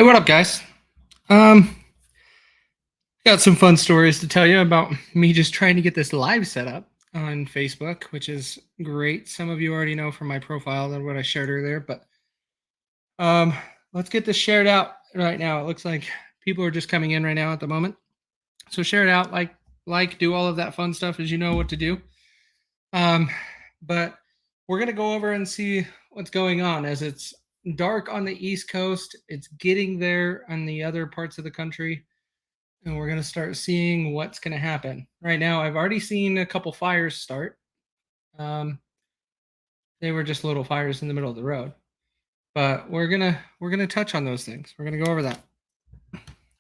Hey, what up, guys? Um, got some fun stories to tell you about me just trying to get this live set up on Facebook, which is great. Some of you already know from my profile and what I shared earlier, but um, let's get this shared out right now. It looks like people are just coming in right now at the moment. So share it out, do all of that fun stuff as you know what to do. Um, but we're gonna go over and see what's going on as it's dark on the East Coast. It's getting there on the other parts of the country and we're going to start seeing what's going to happen. Right now, I've already seen a couple fires start. Um, they were just little fires in the middle of the road, but we're gonna touch on those things. We're gonna go over that.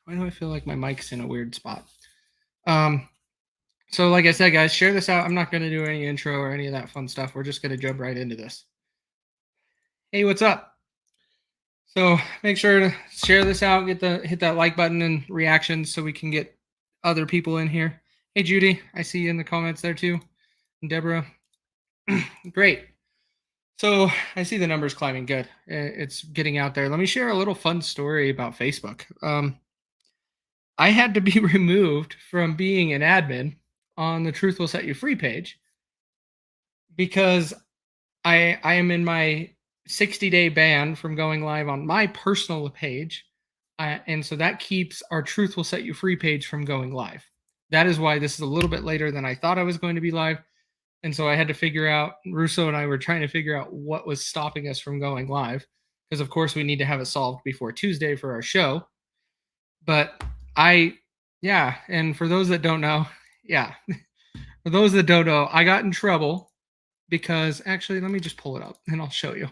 Why do I feel like my mic's in a weird spot? Um, so like I said, guys, share this out. I'm not going to do any intro or any of that fun stuff. We're just going to jump right into this. Hey, what's up? So make sure to share this out. Hit that like button and reactions so we can get other people in here. Hey, Judy, I see you in the comments there too. And Deborah, great. So I see the numbers climbing. Good. It's getting out there. Let me share a little fun story about Facebook. I had to be removed from being an admin on the Truth Will Set You Free page because I am in my 60-day ban from going live on my personal page. And so that keeps our Truth Will Set You Free page from going live. That is why this is a little bit later than I thought I was going to be live. And so I had to figure out, Russo and I were trying to figure out what was stopping us from going live. Because, of course, we need to have it solved before Tuesday for our show. But yeah. And for those that don't know, yeah. For those that don't know, I got in trouble because actually, let me just pull it up and I'll show you.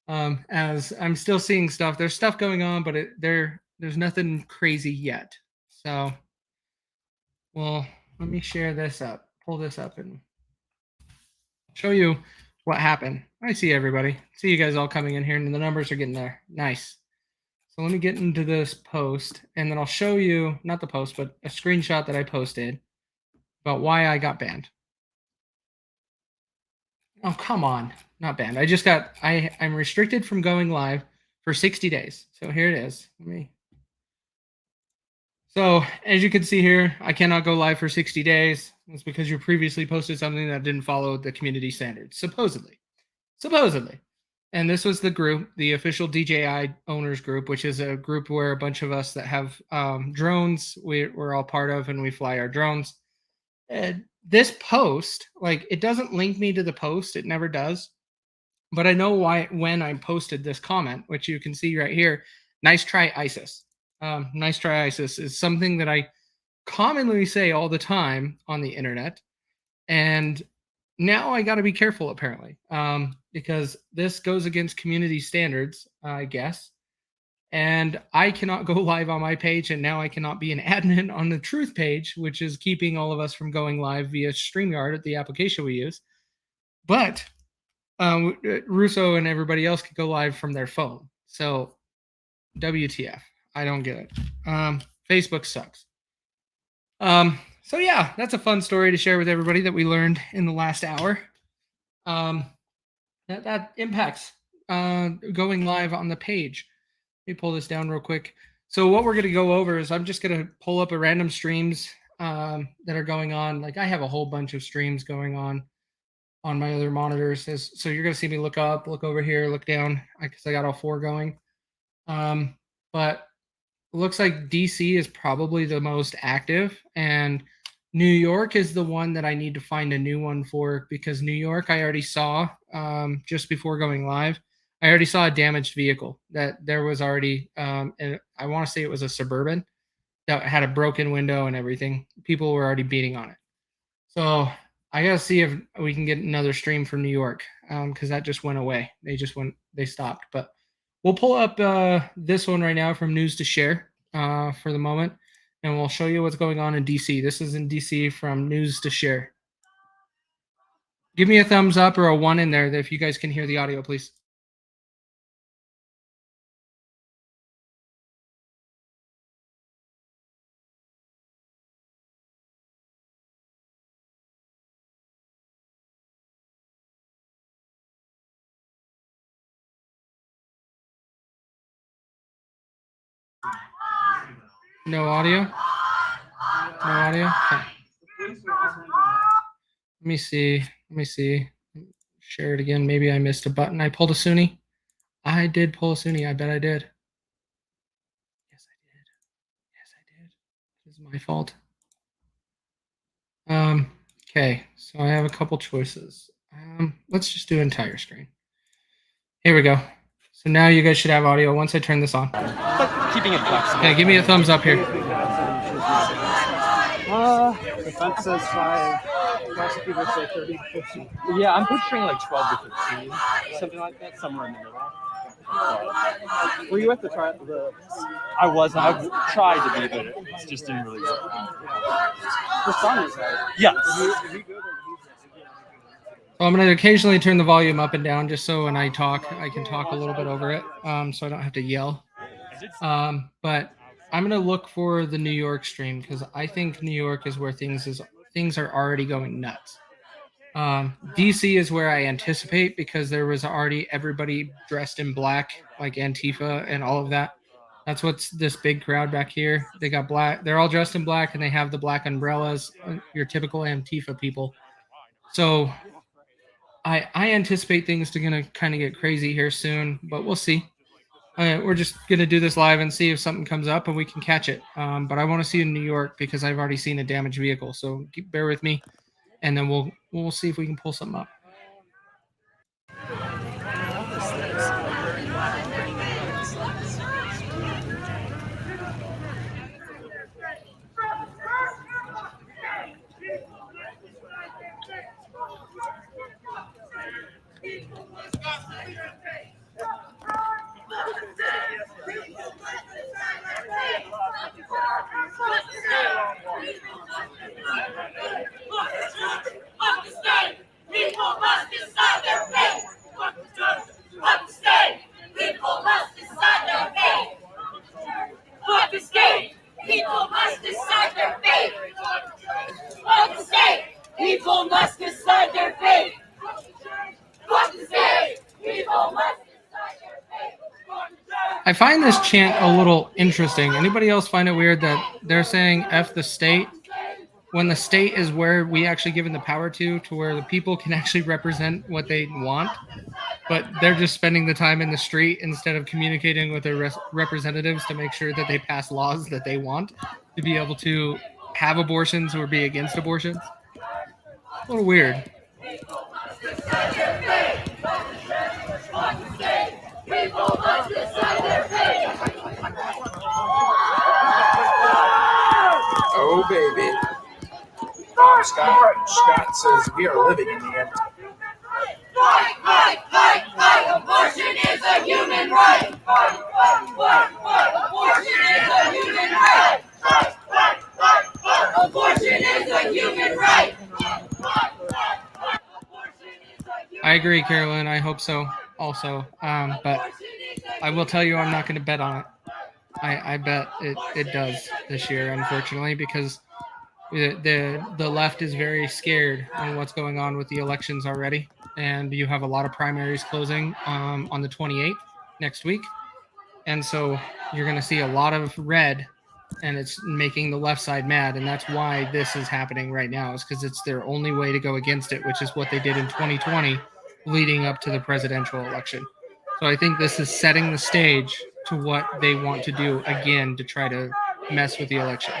As I'm still seeing stuff, there's stuff going on, but there's nothing crazy yet. So, well, let me share this up, pull this up, and show you what happened. I see everybody. See you guys all coming in here, and the numbers are getting there. Nice. So let me get into this post, and then I'll show you, not the post, but a screenshot that I posted about why I got banned. Oh, come on. Not banned. I'm restricted from going live for 60 days. So here it is. So as you can see here, I cannot go live for 60 days. It's because you previously posted something that didn't follow the community standards, supposedly. And this was the group, the official DJI owners group, which is a group where a bunch of us that have drones, we're all part of, and we fly our drones. And this post, like, it doesn't link me to the post. It never does. But I know why when I posted this comment, which you can see right here. Nice try, ISIS. Nice try, ISIS is something that I commonly say all the time on the internet. And now I got to be careful, apparently, because this goes against community standards, I guess. And I cannot go live on my page, and now I cannot be an admin on the Truth page, which is keeping all of us from going live via StreamYard, the application we use. But Russo and everybody else could go live from their phone. So, WTF? I don't get it. Facebook sucks. So yeah, that's a fun story to share with everybody that we learned in the last hour. That impacts going live on the page. Let me pull this down real quick. So what we're going to go over is I'm just going to pull up a random streams that are going on. Like I have a whole bunch of streams going on my other monitors. So you're going to see me look up, look over here, look down because I got all four going. But it looks like DC is probably the most active, and New York is the one that I need to find a new one for because New York I already saw just before going live. I already saw a damaged vehicle that there was already, and I want to say it was a Suburban that had a broken window and everything. People were already beating on it. So I gotta see if we can get another stream from New York because that just went away. They stopped. But we'll pull up this one right now from News to Share for the moment, and we'll show you what's going on in DC. This is in DC from News to Share. Give me a thumbs up or a one in there if you guys can hear the audio, please. No audio? No audio? Okay. Let me see. Let me see. Share it again. Maybe I missed a button. I pulled a Sunni. I did pull a Sunni. I bet I did. Yes, I did. Yes, I did. This is my fault. Okay, so I have a couple choices. Let's just do entire screen. Here we go. So now you guys should have audio once I turn this on. But keeping it flexible. Okay, give me a thumbs up here. Defense says 5. Prosecutors say 30 to 50. Yeah, I'm picturing like 12 to 15, something like that, somewhere in the middle. Were you at the trial? I wasn't. I tried to be, but it just didn't really work. The son is there. Yes. So I'm going to occasionally turn the volume up and down just so when I talk, I can talk a little bit over it, so I don't have to yell. But I'm going to look for the New York stream because I think New York is where things are already going nuts. DC is where I anticipate because there was already everybody dressed in black, like Antifa and all of that. That's what's this big crowd back here. They got black. They're all dressed in black and they have the black umbrellas, your typical Antifa people. So I anticipate things are going to kind of get crazy here soon, but we'll see. We're just going to do this live and see if something comes up and we can catch it. But I want to see in New York because I've already seen a damaged vehicle. So bear with me, and then we'll see if we can pull something up. I find this chant a little interesting. Anybody else find it weird that they're saying F the state when the state is where we actually given the power to where the people can actually represent what they want, but they're just spending the time in the street instead of communicating with their representatives to make sure that they pass laws that they want to be able to have abortions or be against abortions? A little weird. Oh, baby. Scott says we are living in the end. Abortion is a human right. Abortion is a human right. Abortion is a human right. I agree, Carolyn. I hope so also. But I will tell you I'm not going to bet on it. I bet it does this year, unfortunately, because the left is very scared on what's going on with the elections already. And you have a lot of primaries closing on the 28th next week. And so you're going to see a lot of red, and it's making the left side mad. And that's why this is happening right now, is because it's their only way to go against it, which is what they did in 2020 leading up to the presidential election. So I think this is setting the stage to what they want to do again to try to mess with the election.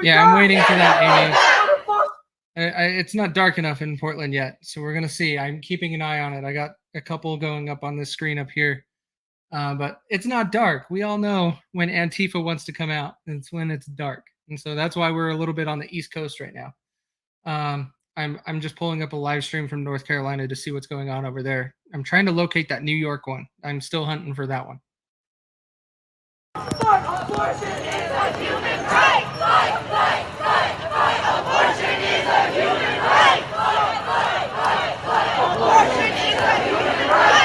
Yeah, I'm waiting for that, Amy. It's not dark enough in Portland yet, so we're gonna see. I'm keeping an eye on it. I got a couple going up on this screen up here, but it's not dark. We all know when Antifa wants to come out. It's when it's dark, and so that's why we're a little bit on the East Coast right now. I'm just pulling up a live stream from North Carolina to see what's going on over there. I'm trying to locate that New York one. I'm still hunting for that one. Abortion is a human right. Abortion is a human right. Abortion is a human right.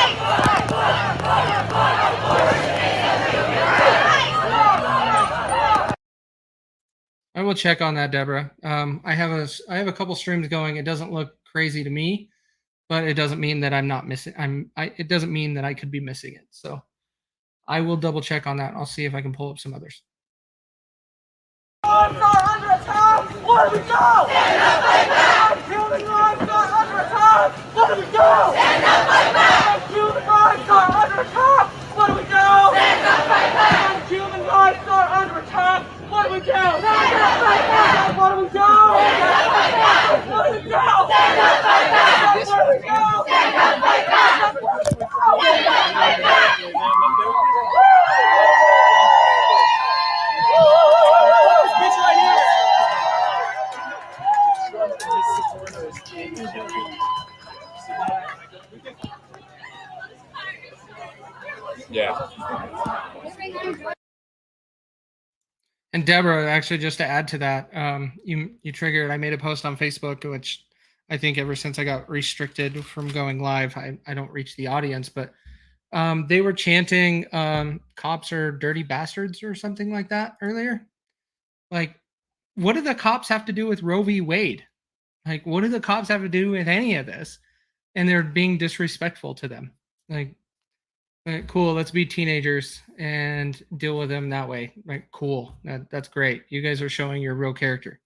Abortion is a human right. I will check on that, Deborah. I have a couple streams going. It doesn't look crazy to me, but it doesn't mean that I'm not missing. It doesn't mean that I could be missing it. So I will double check on that. I'll see if I can pull up some others. Lives are under attack. What do we do? Stand up, fight back. Human rights are under attack. What do we do? Stand up, fight back. Human rights are under attack. What do we do? Stand up, fight back. Human rights are under attack. What do we do? Stand up, fight back. What do we do? Stand up, fight back. What do we do? Stand up, fight back. What do we do? Stand up, fight back. Stand up, fight back. Yeah. And Deborah, actually, just to add to that, you triggered. I made a post on Facebook, which I think ever since I got restricted from going live, I don't reach the audience, but they were chanting cops are dirty bastards or something like that earlier. Like, what do the cops have to do with Roe v. Wade? Like, what do the cops have to do with any of this? And they're being disrespectful to them. Like, cool, let's be teenagers and deal with them that way. Right? Cool. That's great. You guys are showing your real character.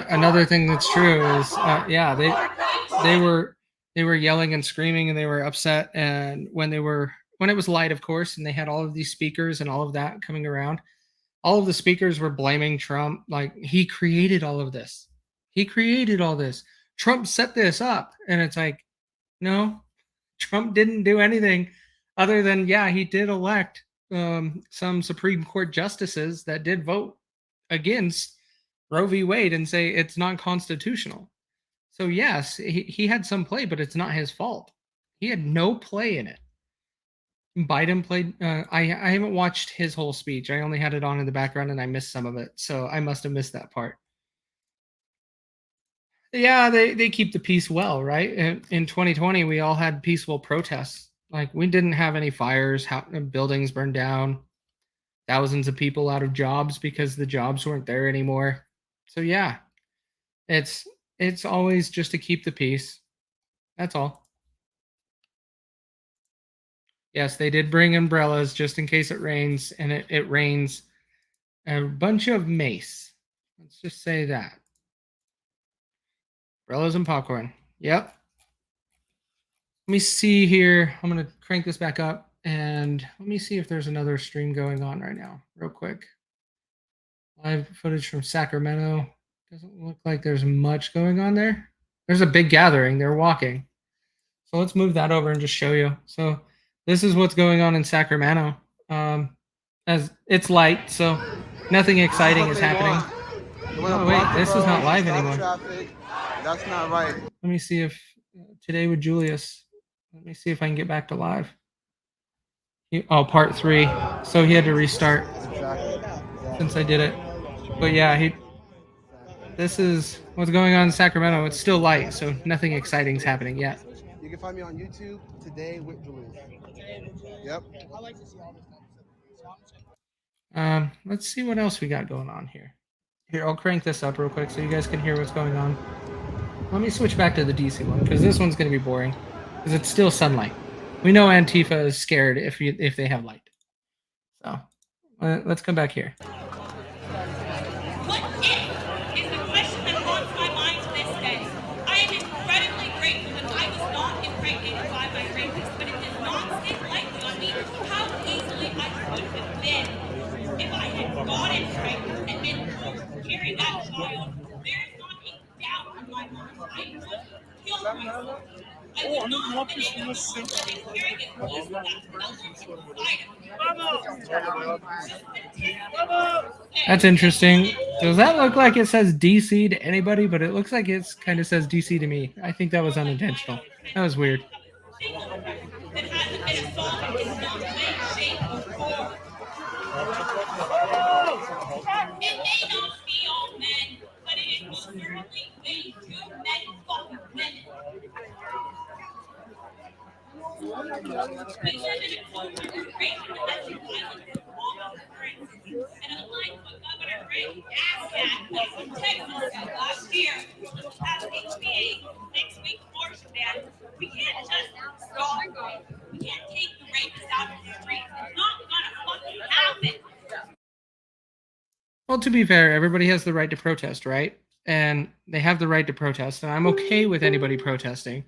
Another thing that's true is, yeah, they were yelling and screaming and they were upset, and when it was light, of course, and they had all of these speakers and all of that coming around, all of the speakers were blaming Trump, like he created all of this. He created all this. Trump set this up, and it's like, no, Trump didn't do anything other than, yeah, he did elect some Supreme Court justices that did vote against Roe v. Wade and say it's not constitutional. So yes, he had some play, but it's not his fault. He had no play in it. Biden played. I haven't watched his whole speech. I only had it on in the background and I missed some of it. So I must have missed that part. Yeah, they keep the peace well, right? In 2020, we all had peaceful protests. Like, we didn't have any fires, buildings burned down, thousands of people out of jobs because the jobs weren't there anymore. So yeah, it's always just to keep the peace. That's all. Yes, they did bring umbrellas just in case it rains, and it rains a bunch of mace. Let's just say that. Umbrellas and popcorn. Yep. Let me see here. I'm going to crank this back up, and let me see if there's another stream going on right now, real quick. Live footage from Sacramento. Doesn't look like there's much going on there. There's a big gathering. They're walking. So let's move that over and just show you. So this is what's going on in Sacramento. As it's light, so nothing exciting is happening. Oh wait, this is not live anymore. That's not right. Let me see if today with Julius. Let me see if I can get back to live. Oh, part 3. So he had to restart Exactly. since I did it. But yeah, this is what's going on in Sacramento. It's still light, so nothing exciting's happening yet. You can find me on YouTube today with Julius. Yep. Let's see what else we got going on here. Here, I'll crank this up real quick so you guys can hear what's going on. Let me switch back to the DC one because this one's going to be boring because it's still sunlight. We know Antifa is scared if they have light. So let's come back here. What if is the question that haunts my mind to this day. I am incredibly grateful that I was not impregnated by my rapist, but it does not sit lightly on me how easily I could have been. If I had gotten pregnant and been forced to carry that child, there is not a doubt in my mind I would have killed myself. I would not have been able to live and carry it close to that That's interesting. Does that look like it says DC to anybody? But it looks like it kind of says DC to me. I think that was unintentional. That was weird. That hasn't been assaulted in some way, shape, or form. It may not be all men, but it is most certainly way too many fucking women. We live in a culture of rape and domestic violence is long occurring. And unlike what Governor Greg Abbott from Texas said last year, past HB8, 6-week abortion ban, we can't just stop rape. We can't take the rapists out of the streets. It's not gonna fucking happen. Well, to be fair, everybody has the right to protest, right? And they have the right to protest, and I'm okay with anybody protesting.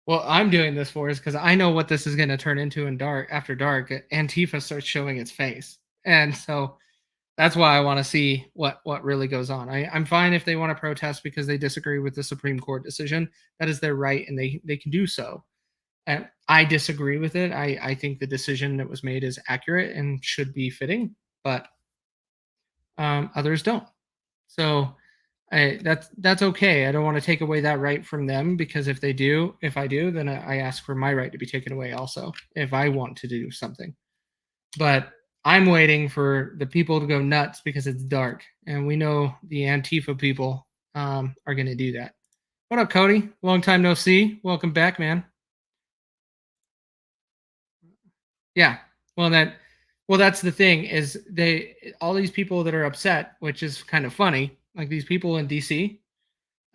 What I'm doing this for is because I know what this is going to turn into in dark. After dark, Antifa starts showing its face, and so that's why I want to see what really goes on. I'm fine if they want to protest because they disagree with the Supreme Court decision. That is their right, and they can do so. And I disagree with it. I think the decision that was made is accurate and should be fitting, but others don't. So that's okay. I don't want to take away that right from them because if I do, then I ask for my right to be taken away also if I want to do something. But I'm waiting for the people to go nuts because it's dark, and we know the Antifa people are going to do that. What up, Cody? Long time no see. Welcome back, man. Yeah. Well, that's the thing is all these people that are upset, which is kind of funny. Like these people in DC,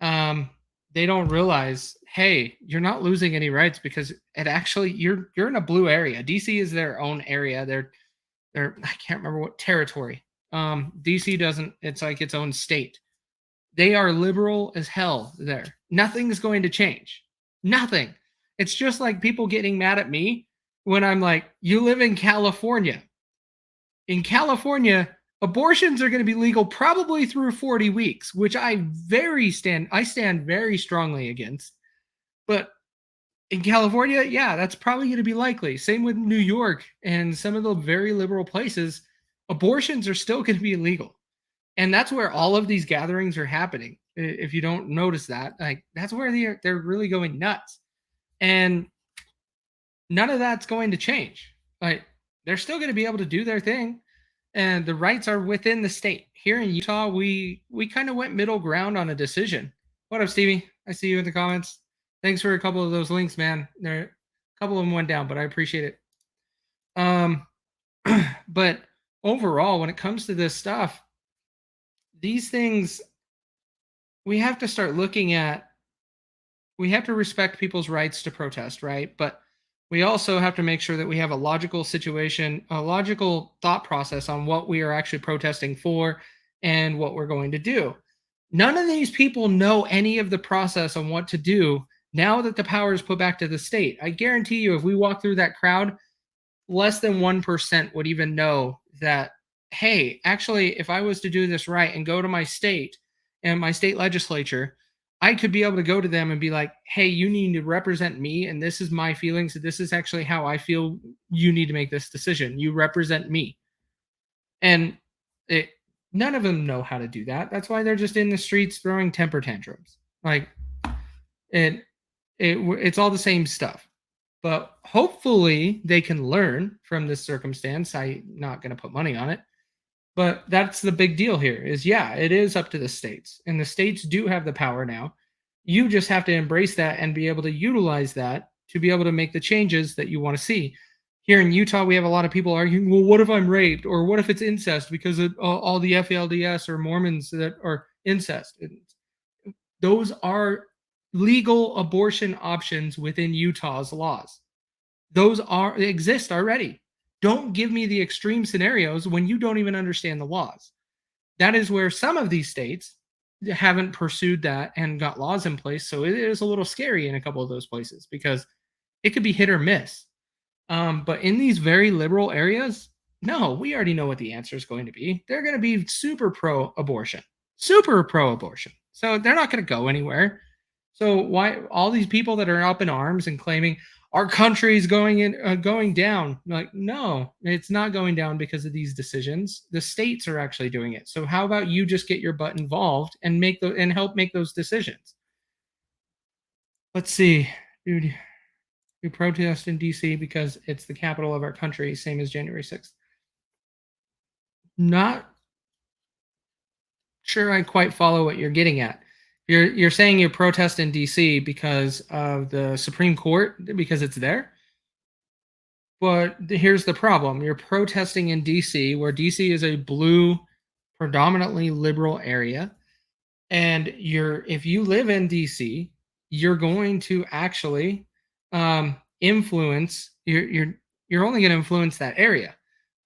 they don't realize, hey, you're not losing any rights because it actually you're in a blue area. DC is their own area. They're I can't remember what territory. DC doesn't. It's like its own state. They are liberal as hell there. Nothing's going to change. Nothing. It's just like people getting mad at me when I'm like, you live in California. In California, abortions are going to be legal probably through 40 weeks, which I stand very strongly against. But in California, yeah, that's probably going to be likely. Same with New York and some of the very liberal places. Abortions are still going to be illegal. And that's where all of these gatherings are happening. If you don't notice that, like that's where they're really going nuts. And none of that's going to change. Like they're still going to be able to do their thing. And the rights are within the state. Here in Utah, we kind of went middle ground on a decision. What up, Stevie? I see you in the comments. Thanks for a couple of those links, man. A couple of them went down, but I appreciate it. But overall, when it comes to this stuff, these things, we have to start looking at, we have to respect people's rights to protest, right? But we also have to make sure that we have a logical situation, a logical thought process on what we are actually protesting for and what we're going to do. None of these people know any of the process on what to do now that the power is put back to the state. I guarantee you, if we walk through that crowd, less than 1% would even know that, hey, actually, if I was to do this right and go to my state and my state legislature, I could be able to go to them and be like, hey, you need to represent me, and this is my feelings. This is actually how I feel. You need to make this decision. You represent me. And none of them know how to do that. That's why they're just in the streets throwing temper tantrums. Like, it's all the same stuff. But hopefully they can learn from this circumstance. I'm not going to put money on it. But that's the big deal here is, yeah, it is up to the states. And the states do have the power now. You just have to embrace that and be able to utilize that to be able to make the changes that you want to see. Here in Utah, we have a lot of people arguing, well, what if I'm raped? Or what if it's incest because of all the FLDS or Mormons that are incest? Those are legal abortion options within Utah's laws. Those exist already. Don't give me the extreme scenarios when you don't even understand the laws. That is where some of these states haven't pursued that and got laws in place. So it is a little scary in a couple of those places because it could be hit or miss. But in these very liberal areas, no, we already know what the answer is going to be. They're going to be super pro-abortion, super pro-abortion. So they're not going to go anywhere. So why all these people that are up in arms and claiming our country is going down? Like, no, it's not going down because of these decisions. The states are actually doing it. So how about you just get your butt involved and help make those decisions? Let's see, dude. We protest in DC because it's the capital of our country, same as January 6th. Not sure I quite follow what you're getting at. You're saying you protest in DC because of the Supreme Court, because it's there? But here's the problem. You're protesting in DC, where DC is a blue, predominantly liberal area. And if you live in DC, you're going to actually influence, you're only going to influence that area.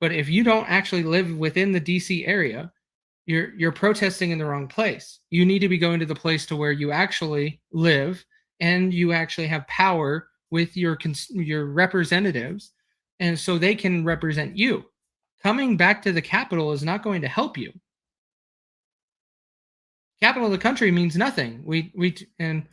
But if you don't actually live within the DC area, you're protesting in the wrong place. You need to be going to the place to where you actually live and you actually have power with your representatives, and so they can represent you. Coming back to the capital is not going to help you. Capital of the country means nothing. And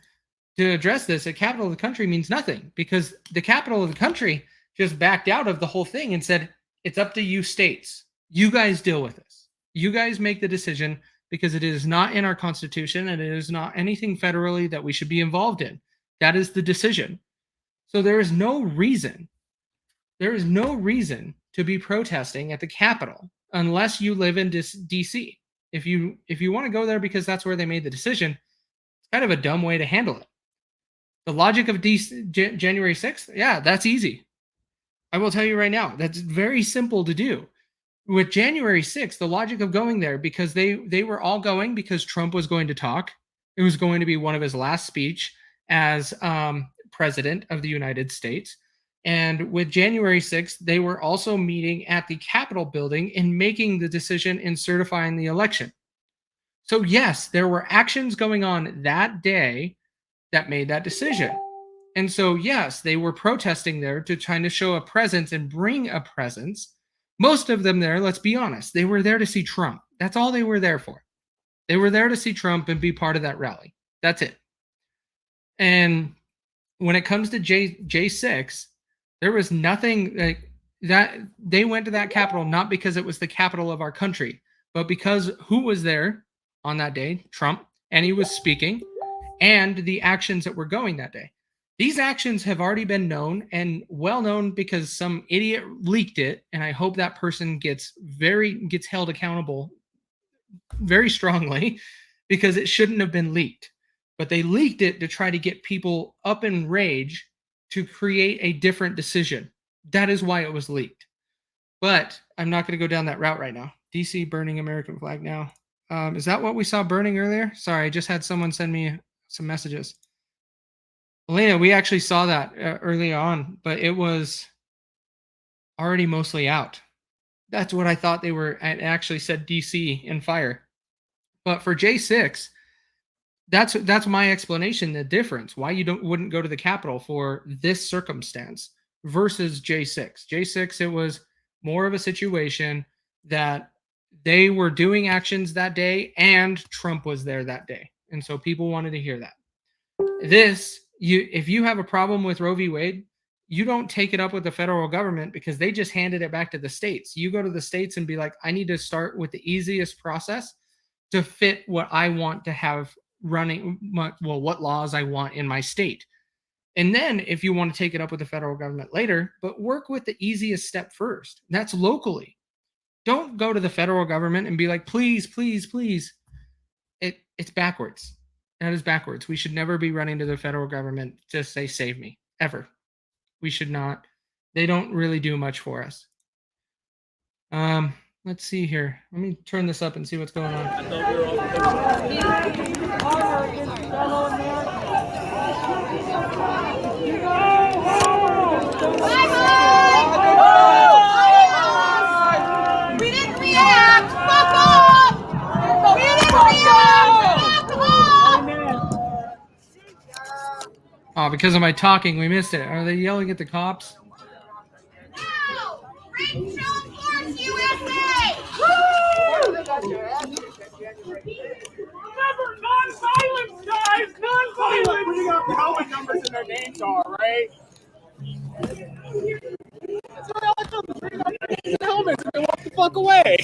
to address this, the capital of the country means nothing because the capital of the country just backed out of the whole thing and said, it's up to you states. You guys deal with this. You guys make the decision because it is not in our Constitution and it is not anything federally that we should be involved in. That is the decision. So there is no reason to be protesting at the Capitol unless you live in DC. If you want to go there because that's where they made the decision, it's kind of a dumb way to handle it. The logic of January 6th, yeah, that's easy. I will tell you right now, that's very simple to do. With January 6th, the logic of going there, because they were all going because Trump was going to talk. It was going to be one of his last speech as president of the United States. And with January 6th, they were also meeting at the Capitol building and making the decision in certifying the election. So yes, there were actions going on that day that made that decision. And so yes, they were protesting there to try to show a presence and bring a presence. Most of them there, let's be honest, they were there to see Trump. That's all they were there for. They were there to see Trump and be part of that rally. That's it. And when it comes to J6, there was nothing like that. They went to that Capitol not because it was the capital of our country, but because who was there on that day? Trump. And he was speaking, and the actions that were going that day. These actions have already been known and well known because some idiot leaked it, and I hope that person gets held accountable very strongly because it shouldn't have been leaked. But they leaked it to try to get people up in rage to create a different decision. That is why it was leaked. But I'm not going to go down that route right now. DC burning American flag now. Is that what we saw burning earlier? Sorry, I just had someone send me some messages. Elena, we actually saw that early on, but it was already mostly out. That's what I thought they were. It actually said DC in fire. But for J6, that's my explanation, the difference, why you wouldn't go to the Capitol for this circumstance versus J6. J6, it was more of a situation that they were doing actions that day and Trump was there that day. And so people wanted to hear that. If you have a problem with Roe v. Wade, you don't take it up with the federal government because they just handed it back to the states. You go to the states and be like, I need to start with the easiest process to fit what I want to have running, what laws I want in my state. And then if you want to take it up with the federal government later, but work with the easiest step first. That's locally. Don't go to the federal government and be like, please, please, please. It's backwards. That is backwards. We should never be running to the federal government to say, save me, ever. We should not. They don't really do much for us. Let's see here. Let me turn this up and see what's going on. We didn't react! Fuck off! We didn't react! Fuck off! Oh, because of my talking, we missed it. Are they yelling at the cops? Now, bring show force USA! Remember, non-violence, guys! Non-violence! Putting up the helmet numbers in their names are, right? That's what helmet numbers. Bring up the helmets and they walk the fuck away.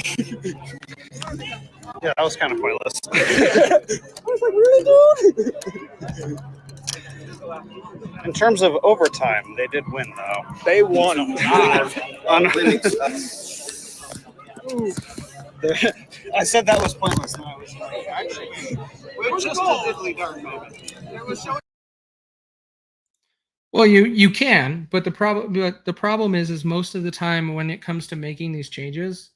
Yeah, that was kind of pointless. I was like, really, dude? In terms of overtime, they did win, though. They won them. I said that was pointless, and I was like, actually, we're just a diddly darn moment. It was showing. Well, you can, but the problem is most of the time when it comes to making these changes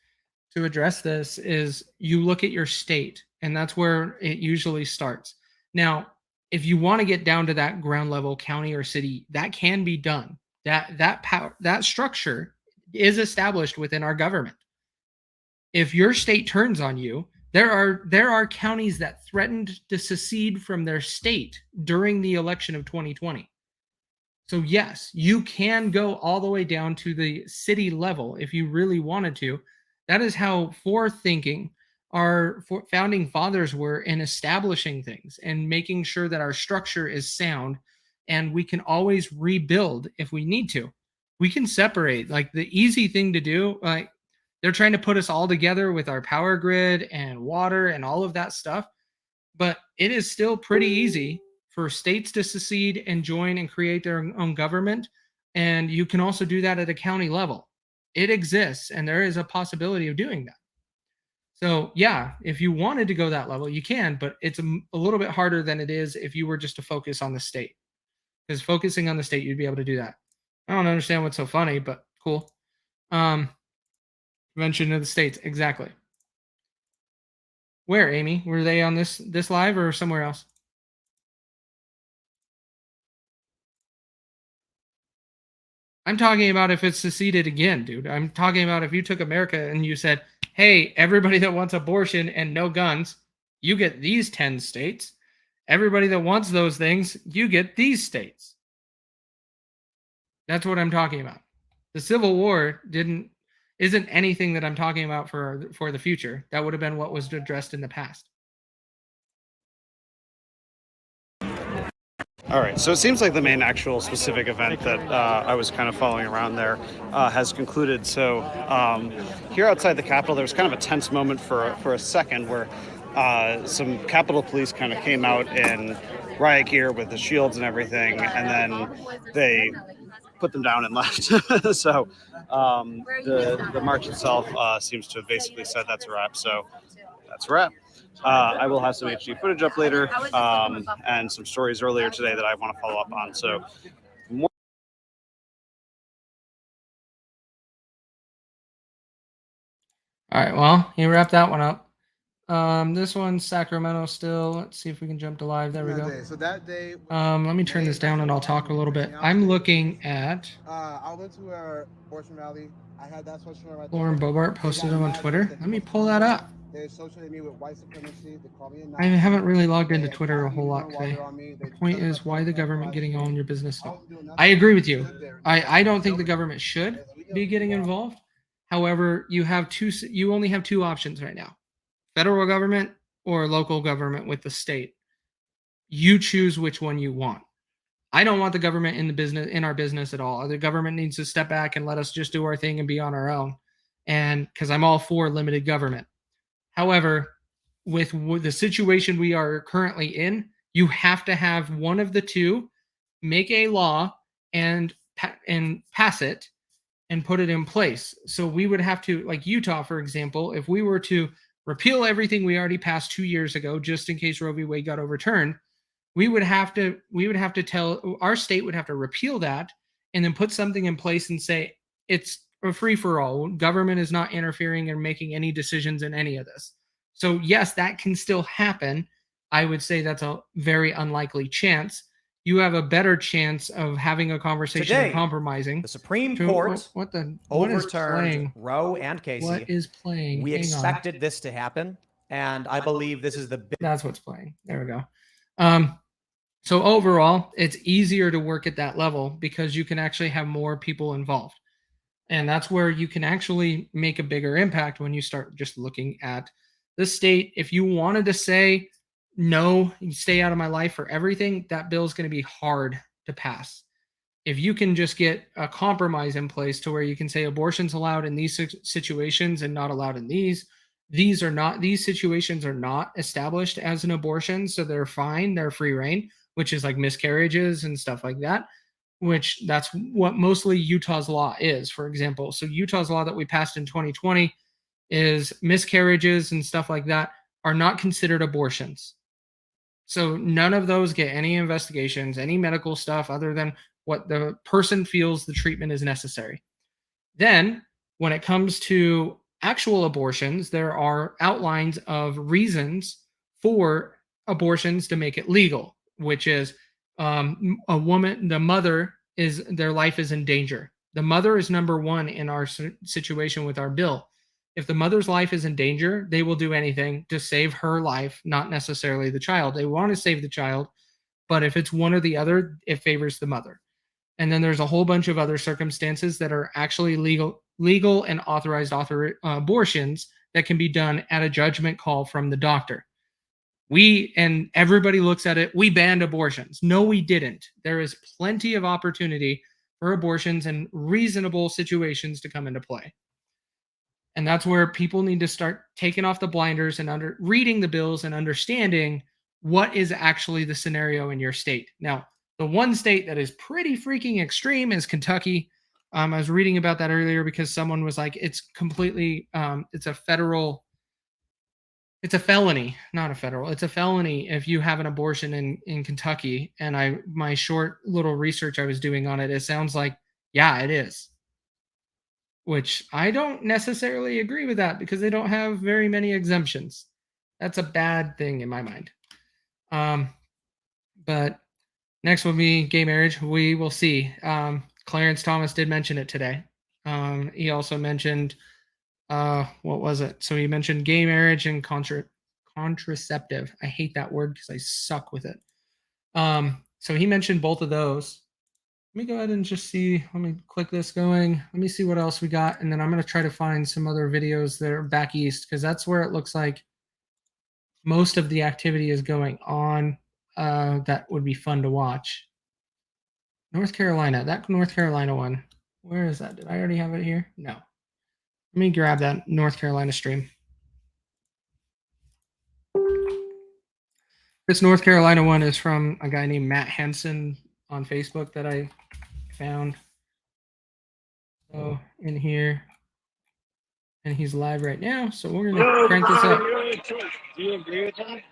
to address this is you look at your state, and that's where it usually starts. Now, if you want to get down to that ground level county or city, that can be done. That structure is established within our government. If your state turns on you, there are counties that threatened to secede from their state during the election of 2020. So yes, you can go all the way down to the city level if you really wanted to. That is how forward-thinking our founding fathers were in establishing things and making sure that our structure is sound, and we can always rebuild if we need to. We can separate. Like the easy thing to do, like they're trying to put us all together with our power grid and water and all of that stuff, but it is still pretty easy for states to secede and join and create their own government. And you can also do that at a county level. It exists, and there is a possibility of doing that. So yeah, if you wanted to go that level, you can, but it's a little bit harder than it is if you were just to focus on the state. Because focusing on the state, you'd be able to do that. I don't understand what's so funny, but cool. Convention of the states, exactly. Where, Amy? Were they on this live or somewhere else? I'm talking about if it's seceded again, dude. I'm talking about if you took America and you said, hey, everybody that wants abortion and no guns, you get these 10 states. Everybody that wants those things, you get these states. That's what I'm talking about. The Civil War isn't anything that I'm talking about for the future. That would have been what was addressed in the past. All right, so it seems like the main actual specific event that I was kind of following around there has concluded. So here outside the Capitol, there was kind of a tense moment for a second where some Capitol Police kind of came out in riot gear with the shields and everything, and then they put them down and left. So the march itself seems to have basically said that's a wrap. So that's a wrap. I will have some HD footage up later and some stories earlier today that I want to follow up on. So more. All right, well, you wrap that one up. This one's Sacramento still. Let's see if we can jump to live. There we go. So that day. Let me turn this down and I'll talk a little bit. I'm looking at. I went to a abortion rally. I had that sweatshirt right there. Lauren Bobart posted them on Twitter. Let me pull that up. They associated me with white supremacy. They call me a I haven't really logged into Twitter a whole lot today. The point is, why the government getting all in your business now? I agree with you. I don't think the government should be getting involved. However, you only have two options right now: federal government or local government with the state. You choose which one you want. I don't want the government in our business at all. The government needs to step back and let us just do our thing and be on our own. And because I'm all for limited government. However, with the situation we are currently in, you have to have one of the two make a law and pass it and put it in place. So we would have to, like Utah, for example, if we were to repeal everything we already passed 2 years ago, just in case Roe v. Wade got overturned, we would have to tell our state would have to repeal that and then put something in place and say it's a free for all. Government is not interfering or making any decisions in any of this. So yes, that can still happen. I would say that's a very unlikely chance. You have a better chance of having a conversation Today, and compromising. the Supreme Court what is overturned playing? Roe and Kaecey. What is playing? We Hang on. expected this to happen, and I believe this is the big. That's what's playing. There we go. So overall, it's easier to work at that level because you can actually have more people involved. And that's where you can actually make a bigger impact when you start just looking at the state. If you wanted to say, no, you stay out of my life for everything, that bill is going to be hard to pass. If you can just get a compromise in place to where you can say abortion's allowed in these situations and not allowed in these situations are not established as an abortion, so they're fine, they're free reign, which is like miscarriages and stuff like that, which that's what mostly Utah's law is, for example. So Utah's law that we passed in 2020 is miscarriages and stuff like that are not considered abortions. So none of those get any investigations, any medical stuff other than what the person feels the treatment is necessary. Then when it comes to actual abortions, there are outlines of reasons for abortions to make it legal, which is a woman, the mother is, their life is in danger. The mother is number one in our situation with our bill. If the mother's life is in danger, they will do anything to save her life, not necessarily the child. They want to save the child, but if it's one or the other, it favors the mother. And then there's a whole bunch of other circumstances that are actually legal and authorized abortions that can be done at a judgment call from the doctor. And everybody looks at it, we banned abortions. No, we didn't. There is plenty of opportunity for abortions and reasonable situations to come into play. And that's where people need to start taking off the blinders and reading the bills and understanding what is actually the scenario in your state. Now, the one state that is pretty freaking extreme is Kentucky. I was reading about that earlier because someone was like, it's completely, it's a felony, not a federal. It's a felony if you have an abortion in Kentucky. And my short little research I was doing on it, it sounds like, yeah, it is. Which I don't necessarily agree with that because they don't have very many exemptions. That's a bad thing in my mind. But next will be gay marriage. We will see. Clarence Thomas did mention it today. He also mentioned, what was it? So he mentioned gay marriage and contraceptive. I hate that word because I suck with it. So he mentioned both of those. Let me go ahead and just see. Let me click this going. Let me see what else we got. And then I'm going to try to find some other videos that are back east because that's where it looks like most of the activity is going on. That would be fun to watch. North Carolina, that North Carolina one. Where is that? Did I already have it here? No. Let me grab that North Carolina stream. This North Carolina one is from a guy named Matt Henson on Facebook that I found. So in here, and he's live right now. So we're gonna crank this up. Do you agree with that?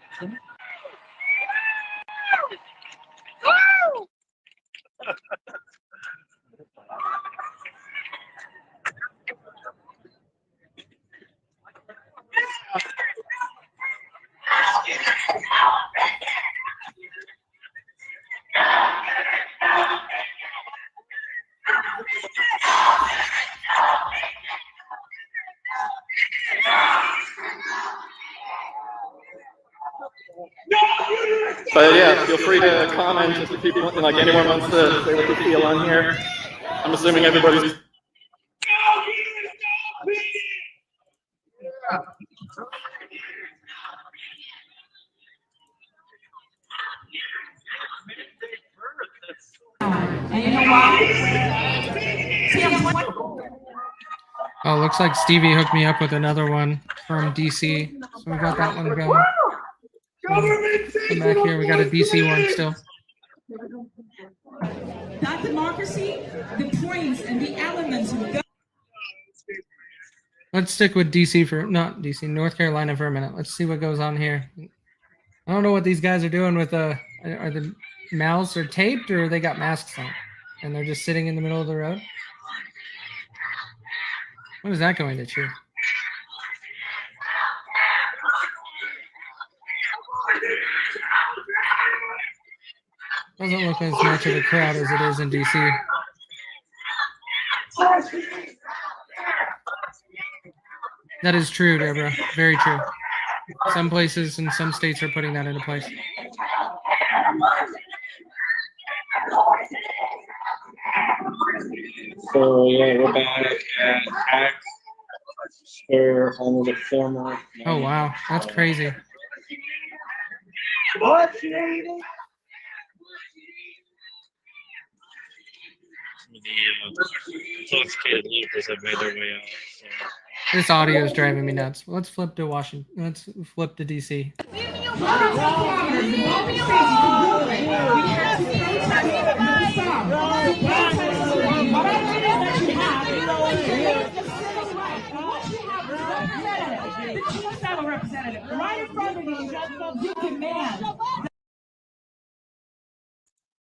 But yeah, feel free to comment if people, like anyone wants to say what they feel on here. I'm assuming everybody's. Oh, looks like Stevie hooked me up with another one from DC. So we got that one going. Come back here. We got a DC one still. That democracy, the points and the elements of government. Let's stick with DC for not DC, North Carolina for a minute. Let's see what goes on here. I don't know what these guys are doing with are the mouths are taped or they got masks on and they're just sitting in the middle of the road. What is that going to cheer? Doesn't look as much of a crowd as it is in DC. That is true, Deborah. Very true. Some places and some states are putting that into place. So yeah, we're back at tax for all the former. Oh wow, that's crazy. What? The intoxicated locals have made their way out. So. This audio is driving me nuts. Let's flip to Washington. Let's flip to DC.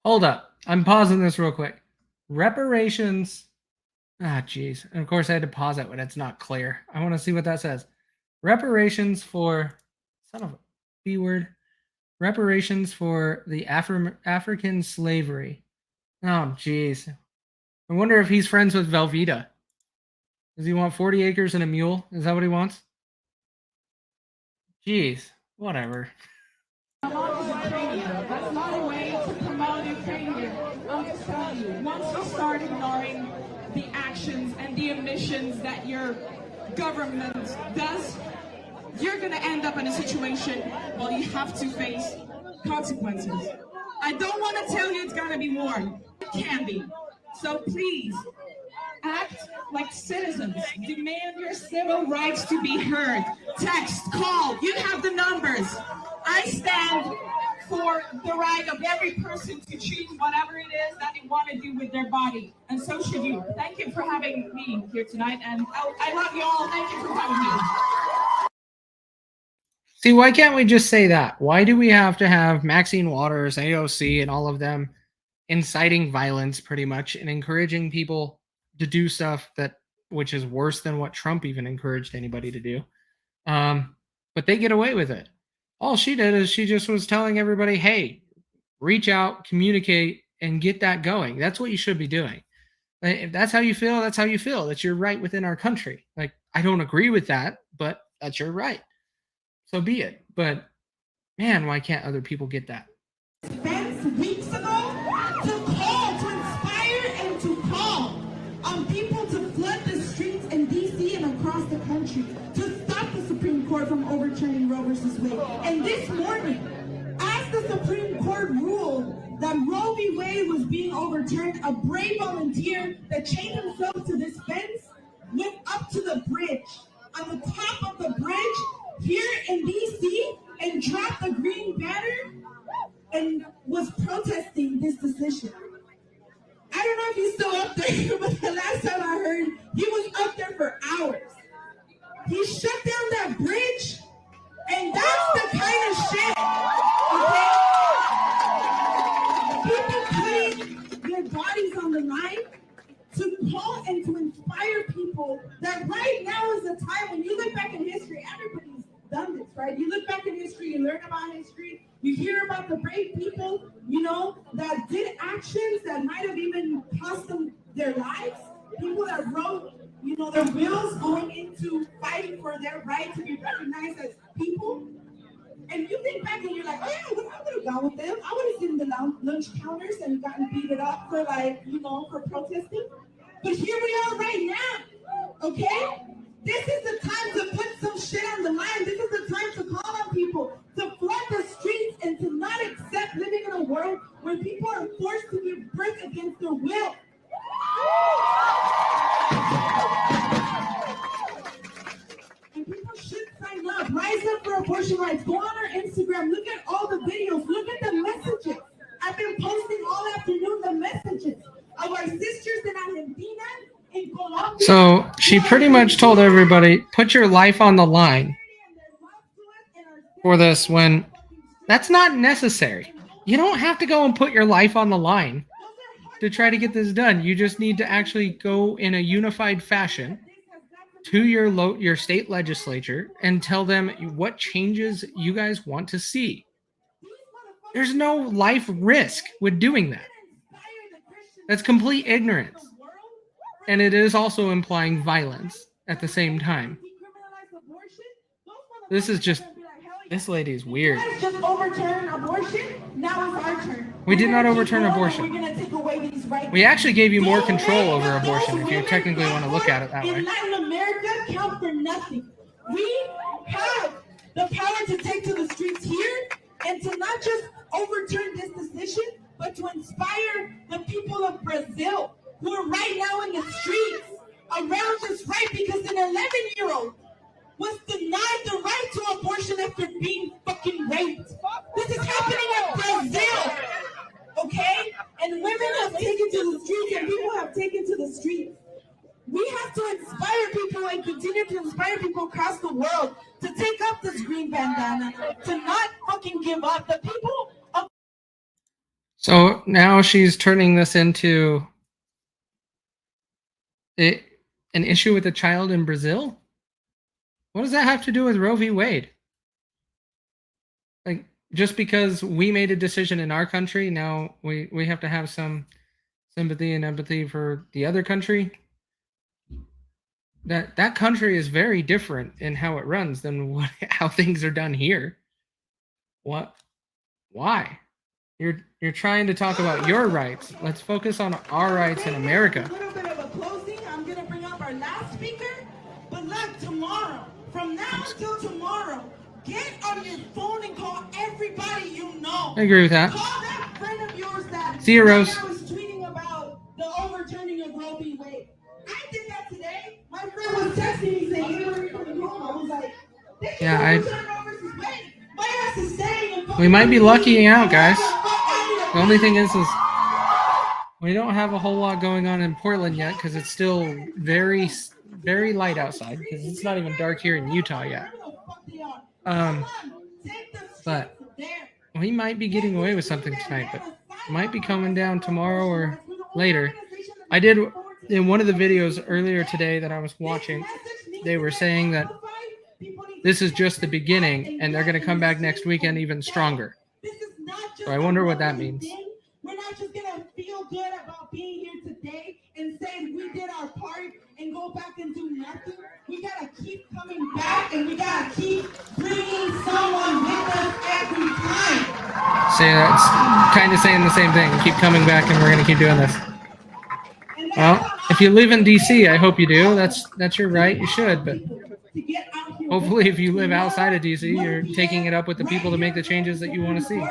Hold up. I'm pausing this real quick. Reparations. Ah, geez. And of course, I had to pause it when it's not clear. I want to see what that says. Reparations for, son of a B word. Reparations for the African slavery. Oh, geez. I wonder if he's friends with Velveeta. Does he want 40 acres and a mule? Is that what he wants? Jeez. Whatever. That's not a way to promote Ukraine. I'm just telling you, once you start ignoring the actions and the omissions that your government does, you're going to end up in a situation where you have to face consequences. I don't want to tell you it's going to be war. It can be. So please, act like citizens. Demand your civil rights to be heard. Text, call. You have the numbers. I stand for the right of every person to choose whatever it is that they want to do with their body. And so should you. Thank you for having me here tonight. And I love you all. Thank you for having me. See, why can't we just say that? Why do we have to have Maxine Waters, AOC, and all of them inciting violence pretty much and encouraging people to do stuff which is worse than what Trump even encouraged anybody to do? But they get away with it. All she did is she just was telling everybody, hey, reach out, communicate, and get that going. That's what you should be doing. If that's how you feel, that's how you feel. That's your right within our country. Like, I don't agree with that, but that's your right. So be it. But man, why can't other people get that? Weeks ago, to call, to inspire, and to call on people to flood the streets in D.C. and across the country to stop the Supreme Court from overturning Roe versus Wade. And this morning, as the Supreme Court ruled that Roe v. Wade was being overturned, a brave volunteer that chained himself to this fence went up to the bridge, on the top of the bridge here in D.C., and dropped the green banner and was protesting this decision. I don't know if he's still up there, but the last time I heard, he was up there for hours. He shut down that bridge, and that's the kind of shit, okay? People putting their bodies on the line to call and to inspire people that right now is the time when you look back in history, everybody's done this, right? You look back in history, you learn about history, you hear about the brave people, that did actions that might have even cost them their lives. People that wrote, their wills going into fighting for their right to be recognized as people. And you think back and you're like, oh yeah, I would have gone with them. I would have seen the lunch counters and gotten beat up for for protesting. But here we are right now, okay? This is the time to put some shit on the line. This is the time to call on people, to flood the streets, and to not accept living in a world where people are forced to give birth against their will. And people should sign up. Rise up for abortion rights. Go on our Instagram. Look at all the videos. Look at the messages. I've been posting all afternoon the messages So she pretty much told everybody, put your life on the line for this, when that's not necessary. You don't have to go and put your life on the line to try to get this done. You just need to actually go in a unified fashion to your state legislature and tell them what changes you guys want to see. There's no life risk with doing that. That's complete ignorance. And it is also implying violence at the same time. This lady is weird. Just overturn abortion. Now it's our turn. We did not overturn abortion. We're gonna take away these rights. We actually gave you more control over abortion, if you technically want to look at it that way. In Latin America, count for nothing. We have the power to take to the streets here and to not just overturn this decision, but to inspire the people of Brazil who are right now in the streets around this right, because an 11-year-old was denied the right to abortion after being fucking raped. This is happening in Brazil, okay? And women have taken to the streets and people have taken to the streets. We have to inspire people and continue to inspire people across the world to take up this green bandana, to not fucking give up. The people of... So now she's turning this into an issue with a child in Brazil? What does that have to do with Roe v. Wade? Like, just because we made a decision in our country, now we have to have some sympathy and empathy for the other country? That country is very different in how it runs than how things are done here. What? Why? You're trying to talk about your rights. Let's focus on our rights in America. A little bit of a closing. I'm going to bring up our last speaker. But look, tomorrow, from now until tomorrow, get on your phone and call everybody you know. I agree with that. Call that friend of yours that See you, Rose. was tweeting about the overturning of Roe v. Wade. I did that today. My friend was texting me saying, "Hey, when are you coming home?" I was like, my ass is staying. We might be luckying out, guys. The only thing is we don't have a whole lot going on in Portland yet, because it's still very, very light outside, because it's not even dark here in Utah yet. But we might be getting away with something tonight, but it might be coming down tomorrow or later. I did, in one of the videos earlier today that I was watching, they were saying that this is just the beginning, and they're going to come back next weekend even stronger. So I wonder what that means. We're not just going to feel good about being here today and say we did our part and go back and do nothing. We got to keep coming back, and we got to keep bringing someone with us every time. It's kind of saying the same thing. Keep coming back, and we're going to keep doing this. Well, if you live in D.C., I hope you do. That's your right. You should, but hopefully if you live outside of D.C., you're taking it up with the people to make the changes that you want to see.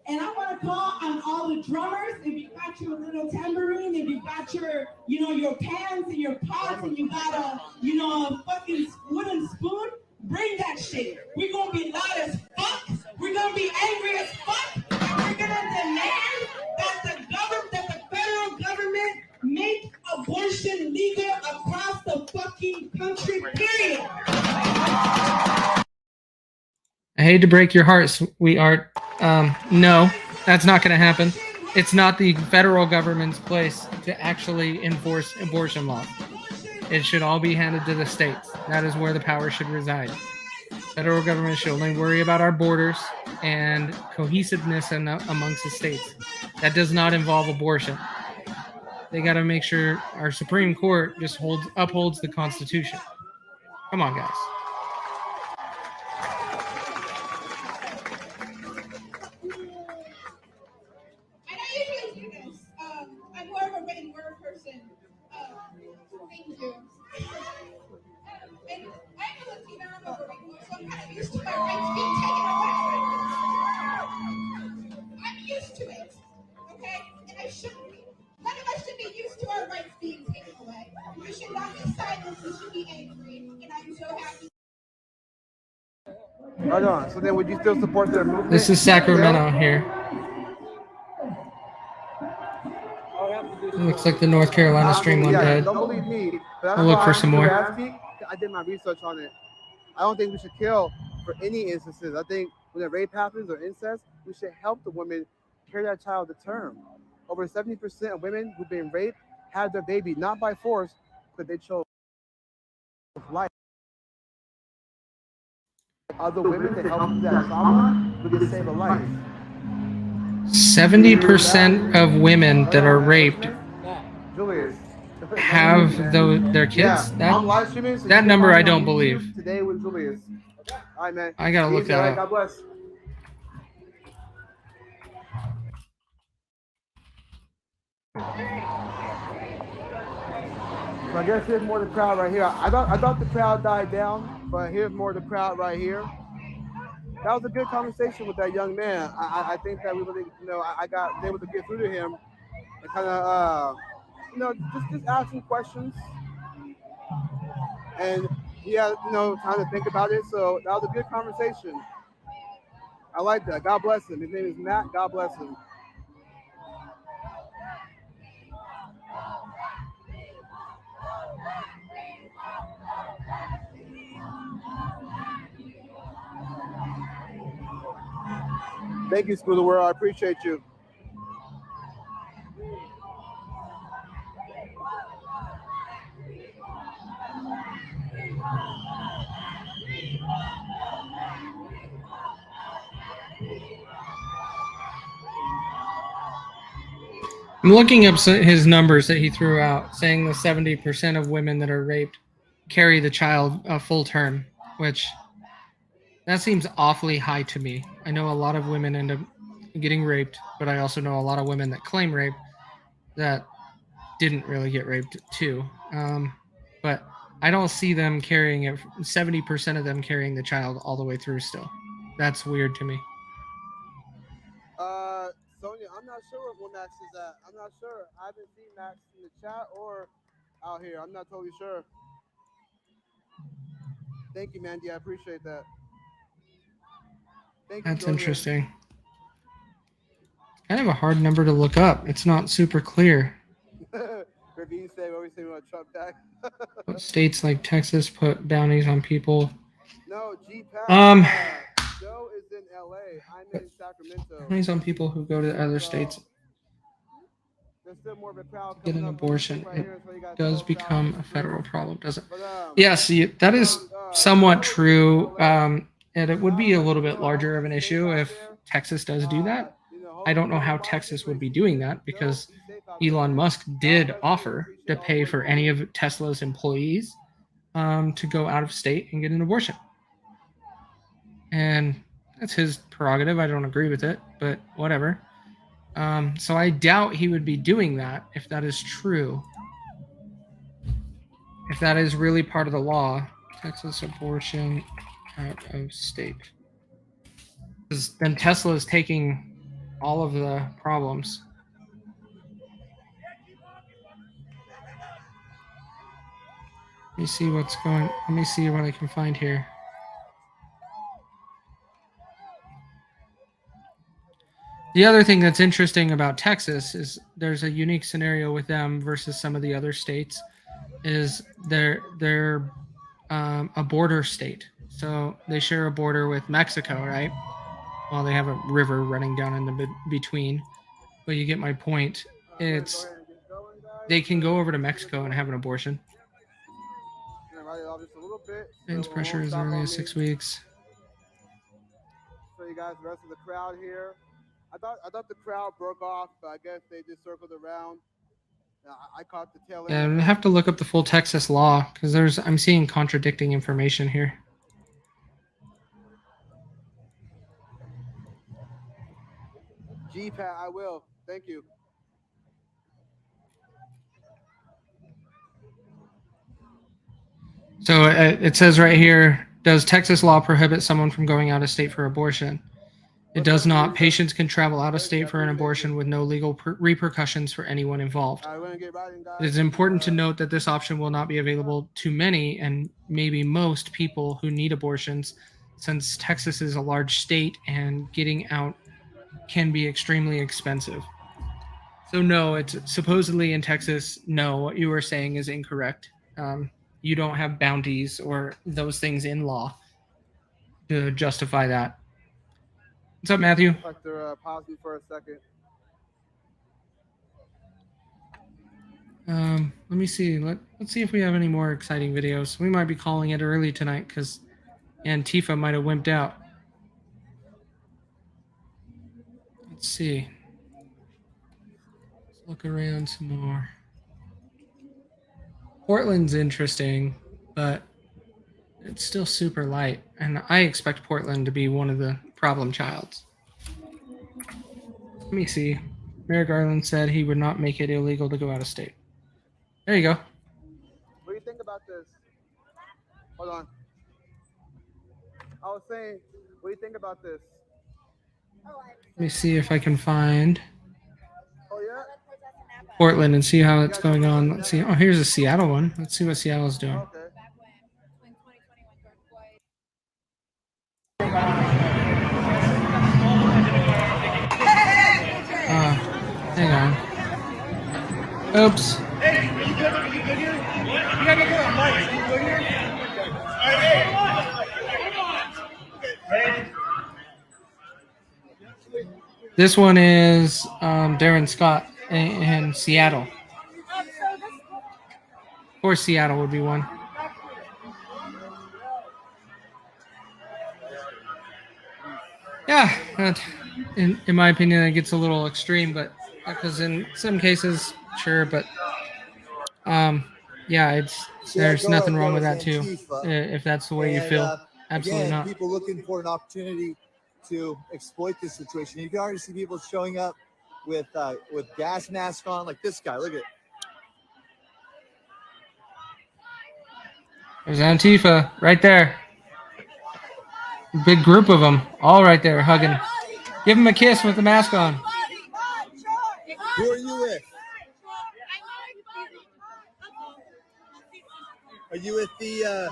And I want to call on all the drummers. If you got your little tambourine, if you got your, your pans and your pots, and you got a fucking wooden spoon, bring that shit. We're going to be loud as fuck. We're going to be angry as fuck. And we're going to demand that the federal government make abortion legal across the fucking country, period. I hate to break your heart, sweetheart. No, that's not going to happen. It's not the federal government's place to actually enforce abortion laws. It should all be handed to the states. That is where the power should reside. Federal government should only worry about our borders and cohesiveness amongst the states. That does not involve abortion. They got to make sure our Supreme Court just upholds the Constitution. Come on, guys. I know you do this. I'm more of a written word person. Thank you. And I'm a Latina, I'm a Boricua, so I'm kind of used to my rights being taken away. I'm used to it, okay? And I shouldn't be. None of us should be used to our rights being taken away. We should not be silent, we should be angry, and I'm so happy. Hold on. So then would you still support their movement? This is Sacramento here. looks like the North Carolina stream went dead. Don't believe me. But I'll look for some more. I did my research on it. I don't think we should kill for any instances. I think when a rape happens or incest, we should help the women carry that child to term. Over 70% of women who've been raped had their baby not by force, but they chose life. Other women that help that trauma, we can save a life. 70% of women that are raped have their kids. That number I don't believe. Today with Julius. All right, man. I gotta look that up. God bless. So I guess here's more of the crowd right here. I thought the crowd died down, but here's more of the crowd right here. That was a good conversation with that young man. I think that we really, I got able to get through to him and kind of, just ask some questions. And he had, time to think about it. So that was a good conversation. I like that. God bless him. His name is Matt. God bless him. Thank you, School of the World. I appreciate you. I'm looking up his numbers that he threw out, saying the 70% of women that are raped carry the child a full term, which that seems awfully high to me. I know a lot of women end up getting raped, but I also know a lot of women that claim rape that didn't really get raped too. But I don't see them carrying it, 70% of them carrying the child all the way through still. That's weird to me. Sonia, I'm not sure where Max is at. I'm not sure. I haven't seen Max in the chat or out here. I'm not totally sure. Thank you, Mandy. I appreciate that. Thank you. That's interesting. Kind of a hard number to look up. It's not super clear. Ravine said, what we say about Trump tax? States like Texas put bounties on people. No, Joe is in LA. I'm in Sacramento. Bounties on people who go to other states there's still more of a crowd get an abortion. It does become a federal problem, doesn't it? Yes, that is somewhat true. And it would be a little bit larger of an issue if Texas does do that. I don't know how Texas would be doing that because Elon Musk did offer to pay for any of Tesla's employees to go out of state and get an abortion. And that's his prerogative. I don't agree with it, but whatever. So I doubt he would be doing that if that is true. If that is really part of the law, Texas abortion out of state. Because then Tesla is taking all of the problems. Let me see what's going. Let me see what I can find here. The other thing that's interesting about Texas is there's a unique scenario with them versus some of the other states. Is they're a border state, so they share a border with Mexico, right? Well, they have a river running down in the between, but you get my point. It's they can go over to Mexico and have an abortion. Men's pressure as early as 6 weeks. So you guys, the rest of the crowd here. I thought the crowd broke off, but I guess they just circled around. I caught the tail end. Yeah, I have to look up the full Texas law because I'm seeing contradicting information here. Pat, I will. Thank you. So it says right here, does Texas law prohibit someone from going out of state for abortion? It does not. Patients can travel out of state for an abortion with no legal repercussions for anyone involved. It is important to note that this option will not be available to many and maybe most people who need abortions, since Texas is a large state and getting out can be extremely expensive. So no, it's supposedly in Texas. No, what you were saying is incorrect. You don't have bounties or those things in law to justify that. What's up, Matthew? Dr. Pause me for a second. Let me see. Let's see if we have any more exciting videos. We might be calling it early tonight because Antifa might have wimped out. Let's see. Let's look around some more. Portland's interesting, but it's still super light, and I expect Portland to be one of the problem childs. Let me see. Merrick Garland said he would not make it illegal to go out of state. There you go. What do you think about this? Hold on. I was saying, what do you think about this? Let me see if I can find Oh, yeah? Portland and see how it's going on. Let's see. Oh, here's a Seattle one. Let's see what Seattle's doing. Okay. Hang on. Oops. This one is Darren Scott in Seattle. Of course, Seattle would be one. Yeah, in my opinion, it gets a little extreme, but because in some cases, sure, but yeah, there's nothing wrong with that too. If that's the way you feel, absolutely again, not. People looking for an opportunity to exploit this situation. You can already see people showing up with gas masks on, like this guy. Look at it. There's Antifa right there. Big group of them, all right there, hugging. Give him a kiss with the mask on. Who are you with? Are you with the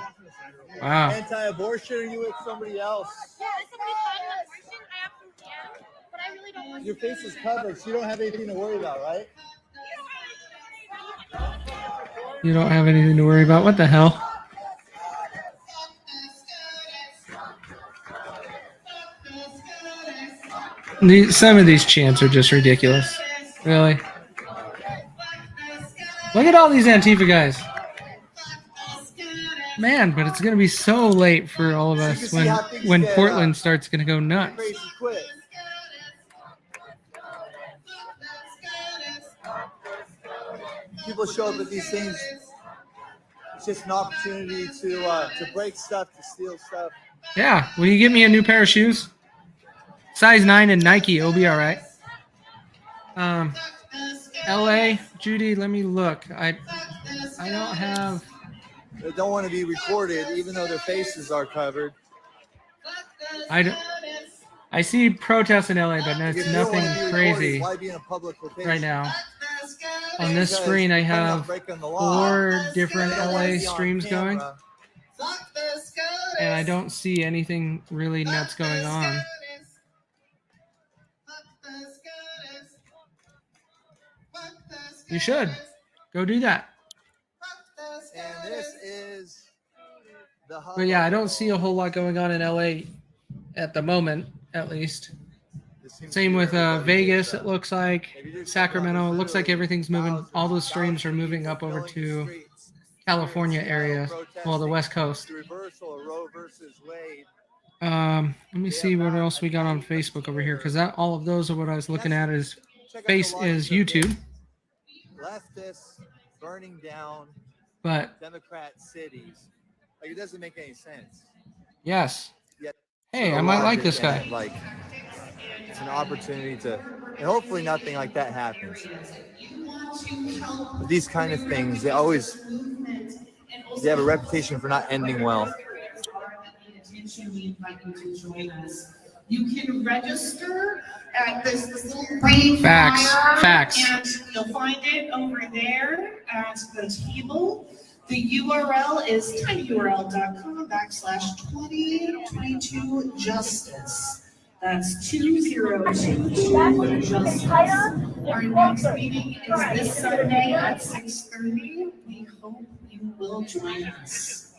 Wow. anti-abortion, or are you with somebody else? Yeah, if somebody's fighting abortion, I absolutely am. But I really don't want Your face is covered, so you don't have anything to worry about, right? You don't have anything to worry about. What the hell? Some of these chants are just ridiculous. Really? Look at all these Antifa guys. Man, but it's going to be so late for all of us when Portland starts going to go nuts. Crazy quit. People show up at these things. It's just an opportunity to break stuff, to steal stuff. Yeah. Will you get me a new pair of shoes? Size 9 and Nike. It'll be all right. LA, Judy, let me look. I don't have. They don't want to be recorded, even though their faces are covered. I see protests in LA, but it's nothing crazy Why be in a public location? right now. On this screen, I have 4 different LA streams going, and I don't see anything really nuts going on. You should go do that. And this is the hub. But yeah, I don't see a whole lot going on in LA at the moment, at least. Same with Vegas, it looks like. Sacramento, it looks like everything's moving. All those streams are moving up over to California area, well, the West Coast. Let me see what else we got on Facebook over here, because all of those are what I was looking at is YouTube. Leftists burning down But Democrat cities. Like, it doesn't make any sense. yes. Yet, Hey, I might like this guy. Like, it's an opportunity to, and hopefully nothing like that happens. But these kind of things, they have a reputation for not ending well. You can register at this little green Facts. and you'll find it over there at the table. The URL is tinyurl.com/2022justice. That's 2022 justice. Our next meeting is this Sunday at 6:30. We hope you will join us.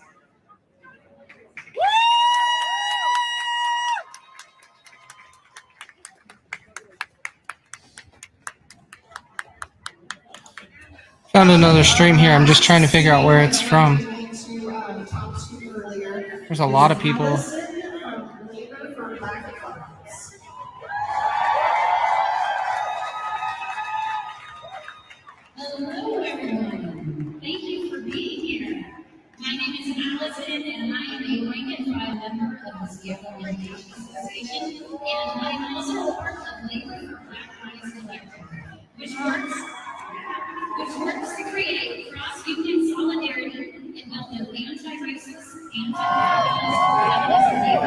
Found another stream here. I'm just trying to figure out where it's from. There's a lot of people. Hello, everyone. Thank you for being here. My name is Allison, and I am a rank and file member of the Seattle Orientation Association, and I'm also part of Labor for Black Lives Collective, which works to create cross-union solidarity and build an anti-racist, anti-capitalist,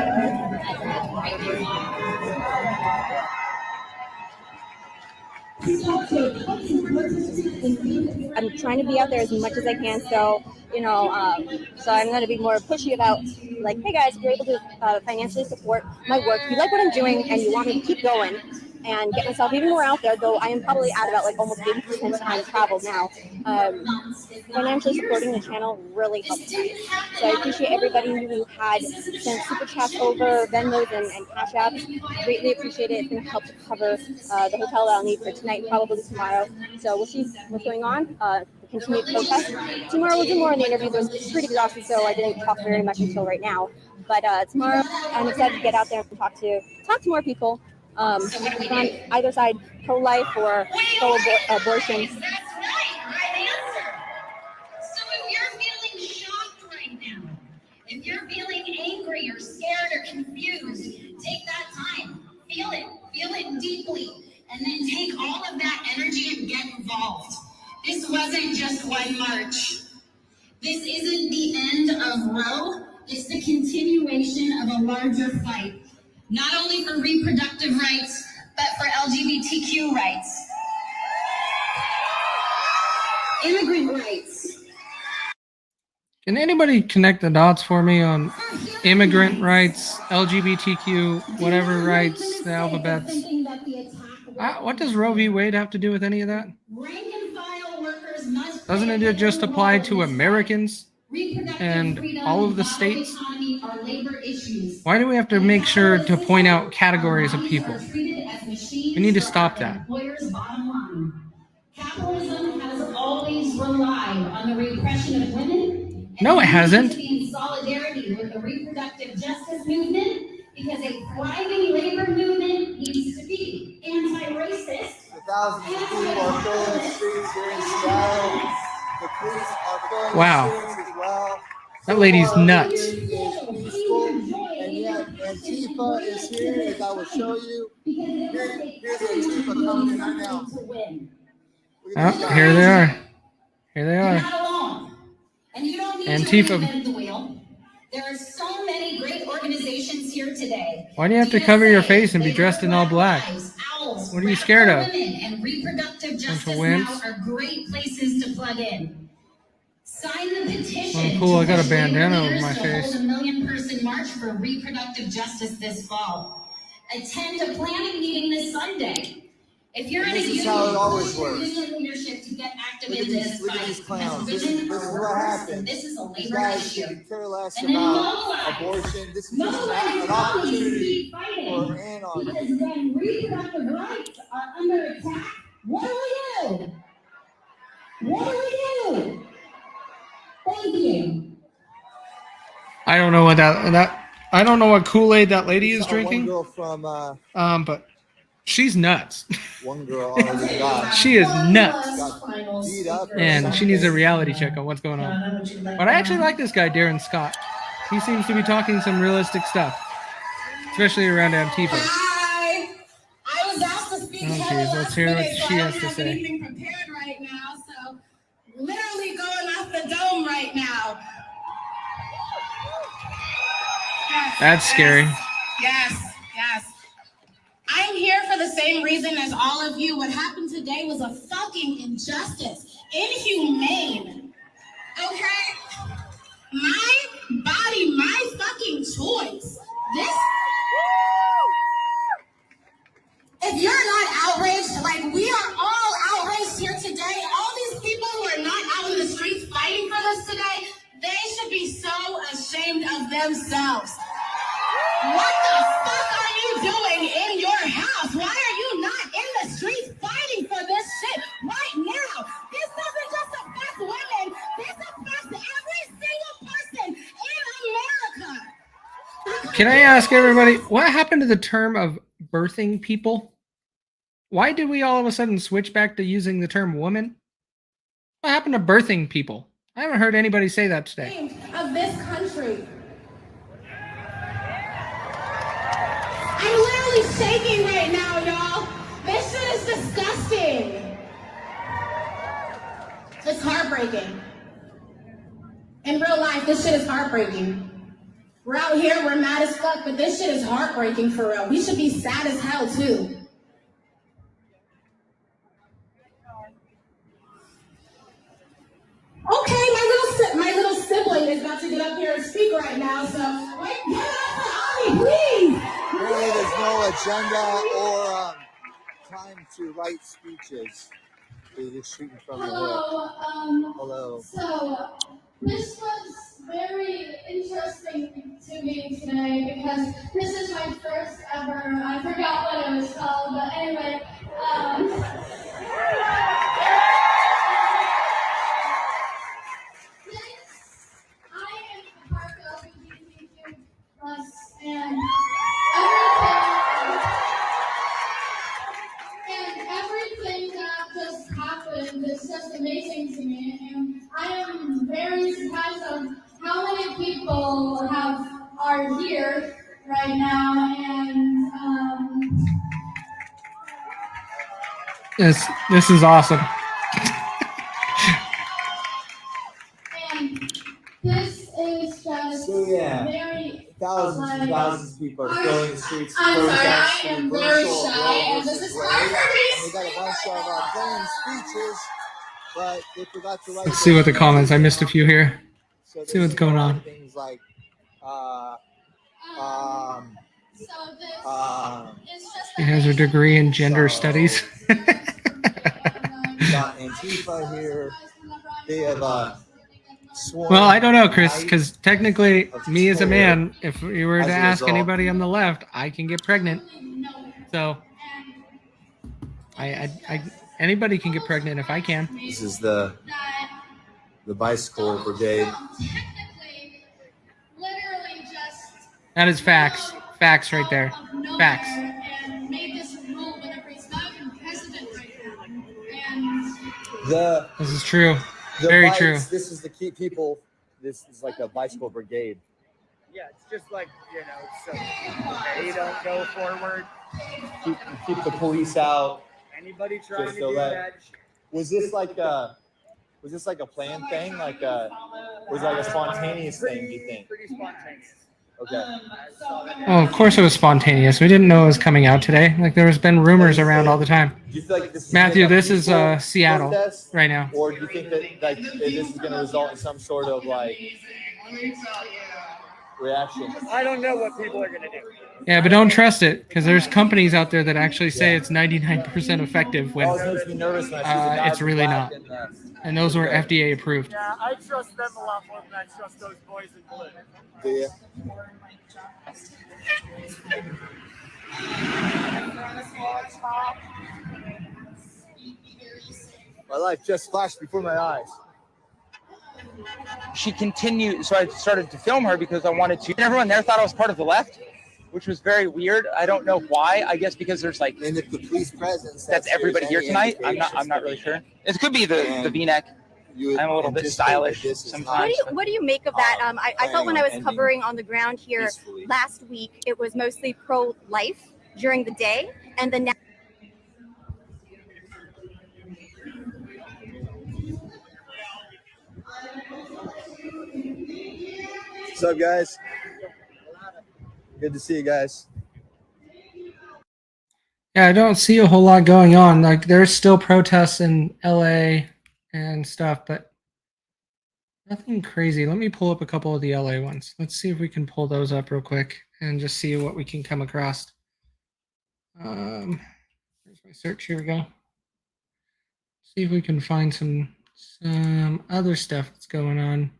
I'm trying to be out there as much as I can, so so I'm going to be more pushy about, like, hey guys, if you're able to financially support my work, if you like what I'm doing and you want me to keep going and get myself even more out there, though I am probably at about like almost 80% time travel now, financially supporting the channel really helps me. So I appreciate everybody who had sent super chats over, Venmos and Cash Apps. Greatly appreciate it. It's going to help to cover the hotel that I'll need for tonight, probably tomorrow. So we'll see what's going on. Continued protest. Tomorrow we'll do more on the interviews. I was pretty exhausted, so I didn't talk very much until right now. But tomorrow I'm excited to get out there and talk to more people on either side, pro-life or pro-abortion. That's right, right answer. So if you're feeling shocked right now, if you're feeling angry or scared or confused, take that time. Feel it deeply, and then take all of that energy and get involved. This wasn't just one march. This isn't the end of Roe. It's the continuation of a larger fight, not only for reproductive rights, but for LGBTQ rights, immigrant rights. Can anybody connect the dots for me on immigrant rights, LGBTQ, whatever rights, the alphabets? What does Roe v. Wade have to do with any of that? Doesn't it just apply to Americans and all of the states? Why do we have to make sure to point out categories of people? We need to stop that. Capitalism has always relied on the repression of women. No, it hasn't. In solidarity with the reproductive justice movement, because a thriving labor movement needs to be anti-racist. Thousands of people are filling the streets here in Seattle. The police are filling Wow. the streets as well. That lady's nuts. Is peaceful, and yet Antifa is here, as I will show you. Here's Antifa coming in right now. Oh, here they are. Here they You're are. not alone. And you don't need Antifa. to reinvent the wheel. There are so many great organizations here today. Why do you have to cover your face and be dressed in all black? What are you scared of? Women and reproductive justice wimps? now are great places to plug in. Sign the petition. Oh, cool. I to got a push labor bandana over leaders my to face. hold a 1 million person march for reproductive justice this fall. Attend a planning meeting this Sunday. If you're in a This is union, how it always push your works. union leadership to get active Look at in these- this look at fight. these clowns. Because This is women what are worse, happens. and this is a These labor guys issue. could care less And then about mobilize. abortion. This is just an opportunity for anarchy. Because when reproductive rights are under attack, what do we do? What do we do? Thank you. I don't know what I don't know what Kool-Aid that lady is One drinking. girl from But she's nuts. one girl already got She is nuts. beat up. or And she needs a something. reality check on what's going on. But I actually like this guy, Darren Scott. He seems to be talking some realistic stuff, especially around Antifa. Hi. I was asked to speak. Oh, geez, let's hear what she has to I don't have say. anything prepared right now, so literally going off the dome right now. Yes, That's scary. Yes. I'm here for the same reason as all of you. What happened today was a fucking injustice. Inhumane. Okay? My body, my fucking choice. If you're not outraged, like we are all themselves. What the fuck are you doing in your house? Why are you not in the streets fighting for this shit right now? This doesn't just affect women. This affects every single person in America. Can I ask everybody, what happened to the term of birthing people? Why did we all of a sudden switch back to using the term woman? What happened to birthing people? I haven't heard anybody say that today. Of this country. I'm literally shaking right now, y'all. This shit is disgusting. It's heartbreaking. In real life, this shit is heartbreaking. We're out here, we're mad as fuck, but this shit is heartbreaking for real. We should be sad as hell, too. Okay, my little sibling is about to get up here and speak right now, so wait, get up to Ollie, please. Apparently, there's no agenda or time to write speeches. They're just shooting from the hip. Hello. So this was very interesting to me today because this is my first ever. I forgot what it was called, but anyway. I am part of LGBTQ+, and everything that just happened is just amazing to me, and I am very surprised of how many people are here right now, and This is awesome. and this is just So yeah, very thousands and thousands of people are filling the streets. I'm sorry, I protesting am very virtual shy, Roe and this versus is Wade. hard for me to And they got a bunch of planned speeches, but they forgot to write. Let's see what the comments. I missed a few here. So See what's going on. Things like, She has her degree in gender studies. got Antifa here. They have sworn. Well, I don't know, Chris, because technically, me as a man, if you were to ask anybody on the left, I can get pregnant. So, anybody can get pregnant if I can. This is the bicycle brigade. That is facts. Facts right there. Facts. and made this rule whenever he's not even president right now. And This is true. The Very bikes, true. This is to keep people. This is like a bicycle brigade. Yeah, it's just like, so they don't go forward. Keep the police out. Anybody trying Just to to do let- that? Was this like a planned thing? Was it like a spontaneous thing? Do you think? Pretty spontaneous. Okay. Oh, of course it was spontaneous. We didn't know it was coming out today. Like there's been rumors around all the time. Do you feel like this is Matthew, like a this is peaceful Seattle protest? right now. Or do you think that like this is going to result in some sort of like reaction? I don't know what people are going to do. Yeah, but don't trust it because there's companies out there that actually say it's 99% effective when Always makes me nervous when I see the guys it's really in not. black And those were FDA approved. Yeah, I trust them a lot more than I trust those boys in blue. Do you? My life just flashed before my eyes. She continued, so I started to film her because I wanted to. And everyone there thought I was part of the left, which was very weird. I don't know why. I guess because there's like, and if the police presence, that's everybody here tonight. I'm not really sure. It could be the V-neck. I'm a little bit stylish sometimes. What do you make of that? I felt when I was covering on the ground here last week, it was mostly pro-life during the day, and then now. What's up, guys? Good to see you guys. Yeah, I don't see a whole lot going on. Like there's still protests in LA and stuff, but nothing crazy. Let me pull up a couple of the LA ones. Let's see if we can pull those up real quick and just see what we can come across. Here's my search. Here we go. See if we can find some other stuff that's going on.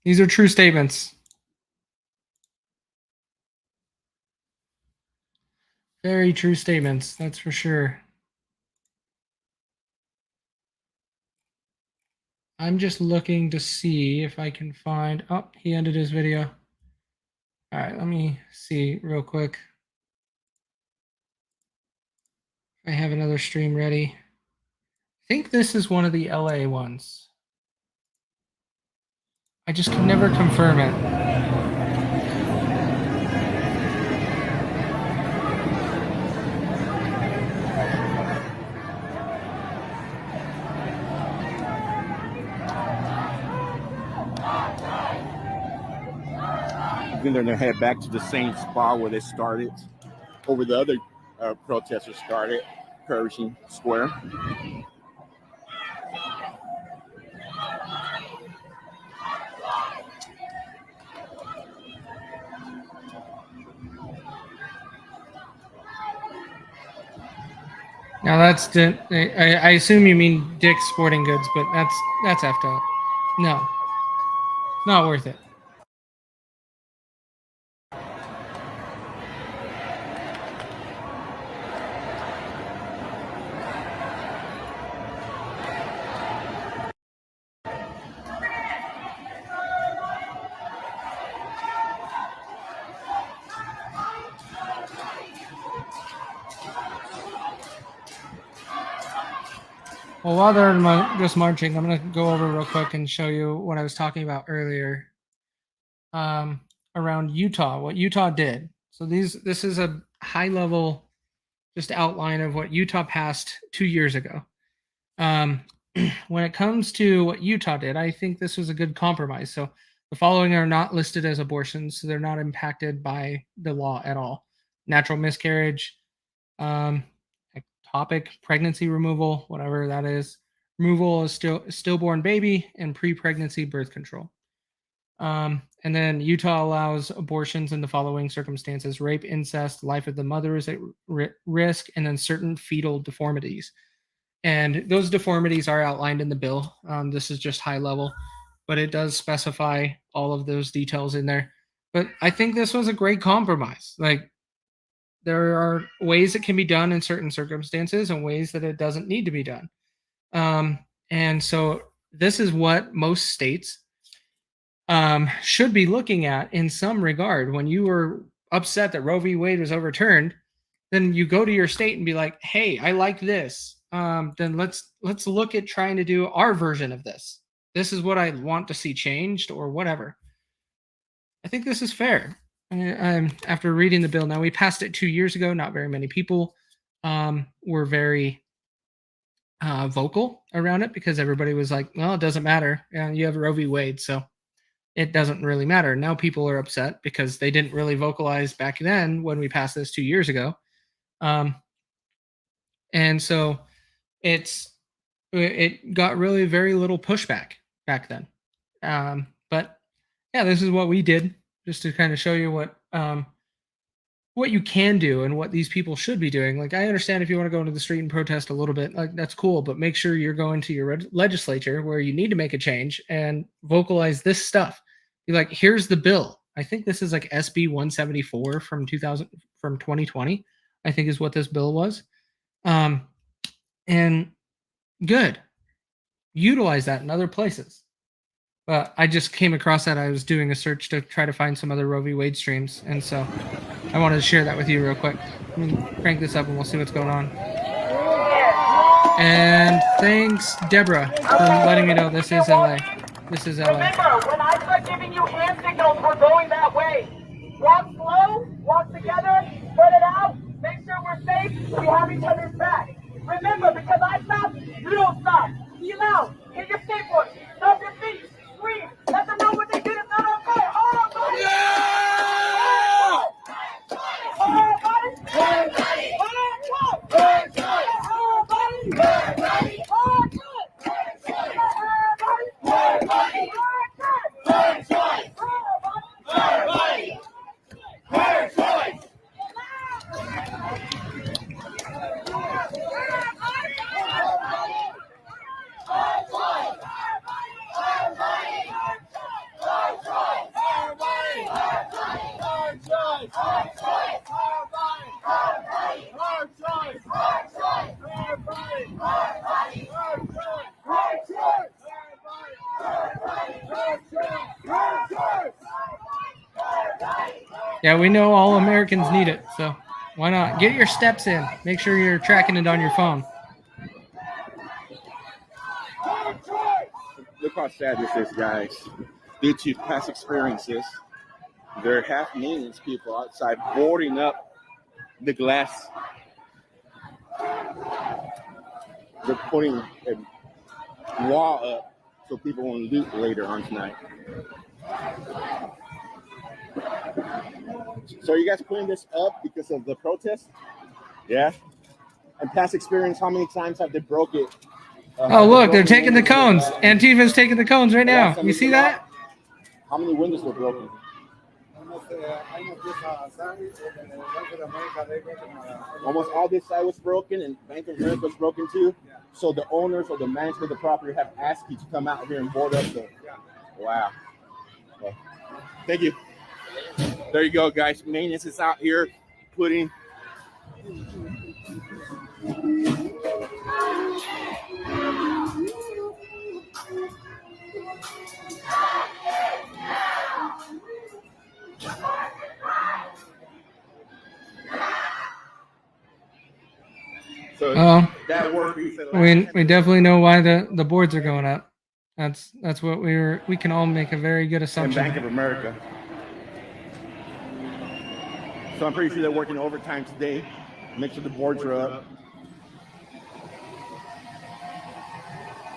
These are true statements. Very true statements, that's for sure. I'm just looking to see if I can find... Oh, he ended his video. All right, let me see real quick. I have another stream ready. I think this is one of the LA ones. I just can never confirm it. Then they're going to head back to the same spot where they started, over the other protesters started, Pershing Square. Now that's I assume you mean Dick's Sporting Goods, but that's effed up. No, not worth it. Well, while they're just marching, I'm going to go over real quick and show you what I was talking about earlier around Utah, what Utah did. So this is a high-level just outline of what Utah passed 2 years ago. When it comes to what Utah did, I think this was a good compromise. So the following are not listed as abortions, so they're not impacted by the law at all. Natural miscarriage, ectopic pregnancy removal, whatever that is, removal of stillborn baby, and pre-pregnancy birth control. And then Utah allows abortions in the following circumstances: rape, incest, life of the mother is at risk, and then certain fetal deformities. And those deformities are outlined in the bill. This is just high level, but it does specify all of those details in there. But I think this was a great compromise. Like, there are ways it can be done in certain circumstances and ways that it doesn't need to be done. And so this is what most states should be looking at in some regard. When you were upset that Roe v. Wade was overturned, then you go to your state and be like, hey, I like this. Then let's look at trying to do our version of this. This is what I want to see changed, or whatever. I think this is fair. After reading the bill, now we passed it 2 years ago. Not very many people were very vocal around it, because everybody was like, well, it doesn't matter. You have Roe v. Wade, so it doesn't really matter. Now people are upset because they didn't really vocalize back then when we passed this 2 years ago. And so it got really very little pushback back then. But yeah, this is what we did, just to kind of show you what you can do and what these people should be doing. Like, I understand if you want to go into the street and protest a little bit, like, that's cool, but make sure you're going to your legislature where you need to make a change and vocalize this stuff. Be like, here's the bill. I think this is like SB 174 from 2020, I think is what this bill was. And good. Utilize that in other places. But I just came across that. I was doing a search to try to find some other Roe v. Wade streams, and so I wanted to share that with you real quick. Let me crank this up and we'll see what's going on. And thanks, Deborah, for letting me know this is LA. This is LA. Remember, when I start giving you hand signals, we're going that way. Walk slow, walk together, spread it out, make sure we're safe, we have each other's back. Remember, because I stop, you don't stop. Be loud, hit your skateboard, stop your feet, scream, let them know what they did is not okay. Hold on, buddy! Yeah! Hold on, buddy! Hold on, buddy! Yeah, we know all Americans need it, so why not? Get your steps in. Make sure you're tracking it on your phone. Look how sad this is, guys. Due to past experiences, there have millions of people outside boarding up the glass. They're putting a wall up so people won't loot later on tonight. So are you guys putting this up because of the protest? Yeah. And past experience, how many times have they broke it? Oh, look, they're taking the cones. Antifa's taking the cones right now. You see that? How many windows were broken? Almost all this side was broken, and Bank of America was broken too. So the owners or the management of the property have asked you to come out here and board up the. Wow. Well, thank you. There you go, guys. Maintenance is out here putting. So that work we definitely know why the boards are going up. That's what we can all make a very good assumption. Bank of America. So I'm pretty sure they're working overtime today. Make sure the boards are up.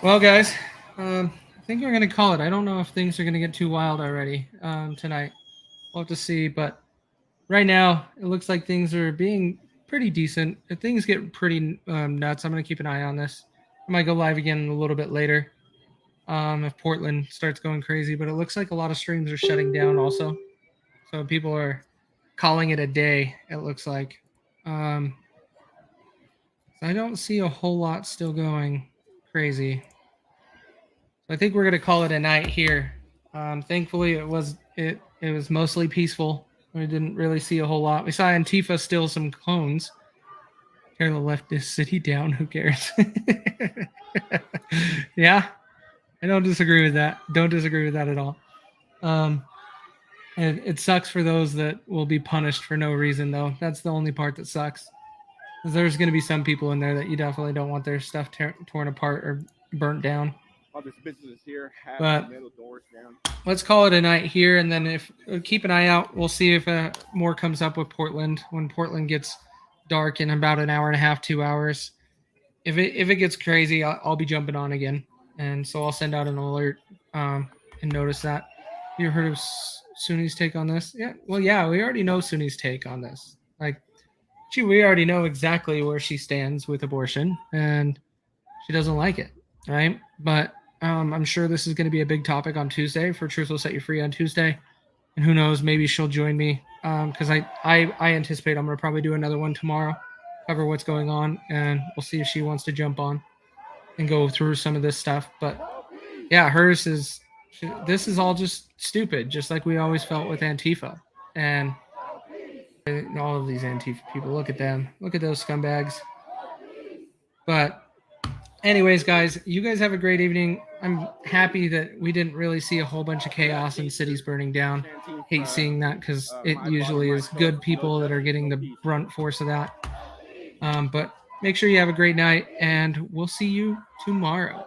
Well, guys, I think we're gonna call it. I don't know if things are gonna get too wild already tonight. We'll have to see, but right now it looks like things are being pretty decent. If things get pretty nuts, I'm gonna keep an eye on this. I might go live again a little bit later if Portland starts going crazy, but it looks like a lot of streams are shutting down also. So people are calling it a day, it looks like. So I don't see a whole lot still going crazy. So I think we're going to call it a night here. Thankfully, it was mostly peaceful. We didn't really see a whole lot. We saw Antifa steal some clones. Tear the leftist city down. Who cares? Yeah, I don't disagree with that. Don't disagree with that at all. And it sucks for those that will be punished for no reason, though. That's the only part that sucks. There's going to be some people in there that you definitely don't want their stuff torn apart or burnt down. All this business here have But metal doors down. let's call it a night here, and then if keep an eye out, we'll see if more comes up with Portland when Portland gets dark in about an hour and a half, 2 hours. If it gets crazy, I'll be jumping on again, and so I'll send out an alert and notice that. You heard of Sunni's take on this? Yeah. Well, yeah, we already know Sunni's take on this. Like, we already know exactly where she stands with abortion, and she doesn't like it, right? But I'm sure this is going to be a big topic on Tuesday for Truth Will Set You Free on Tuesday. And who knows, maybe she'll join me because I anticipate I'm going to probably do another one tomorrow, cover what's going on, and we'll see if she wants to jump on and go through some of this stuff. But yeah, this is all just stupid, just like we always felt with Antifa. And all of these Antifa people, look at them. Look at those scumbags. But anyways, guys, you guys have a great evening. I'm happy that we didn't really see a whole bunch of chaos and cities burning down. Hate seeing that because it usually is good people that are getting the brunt force of that. But make sure you have a great night, and we'll see you tomorrow.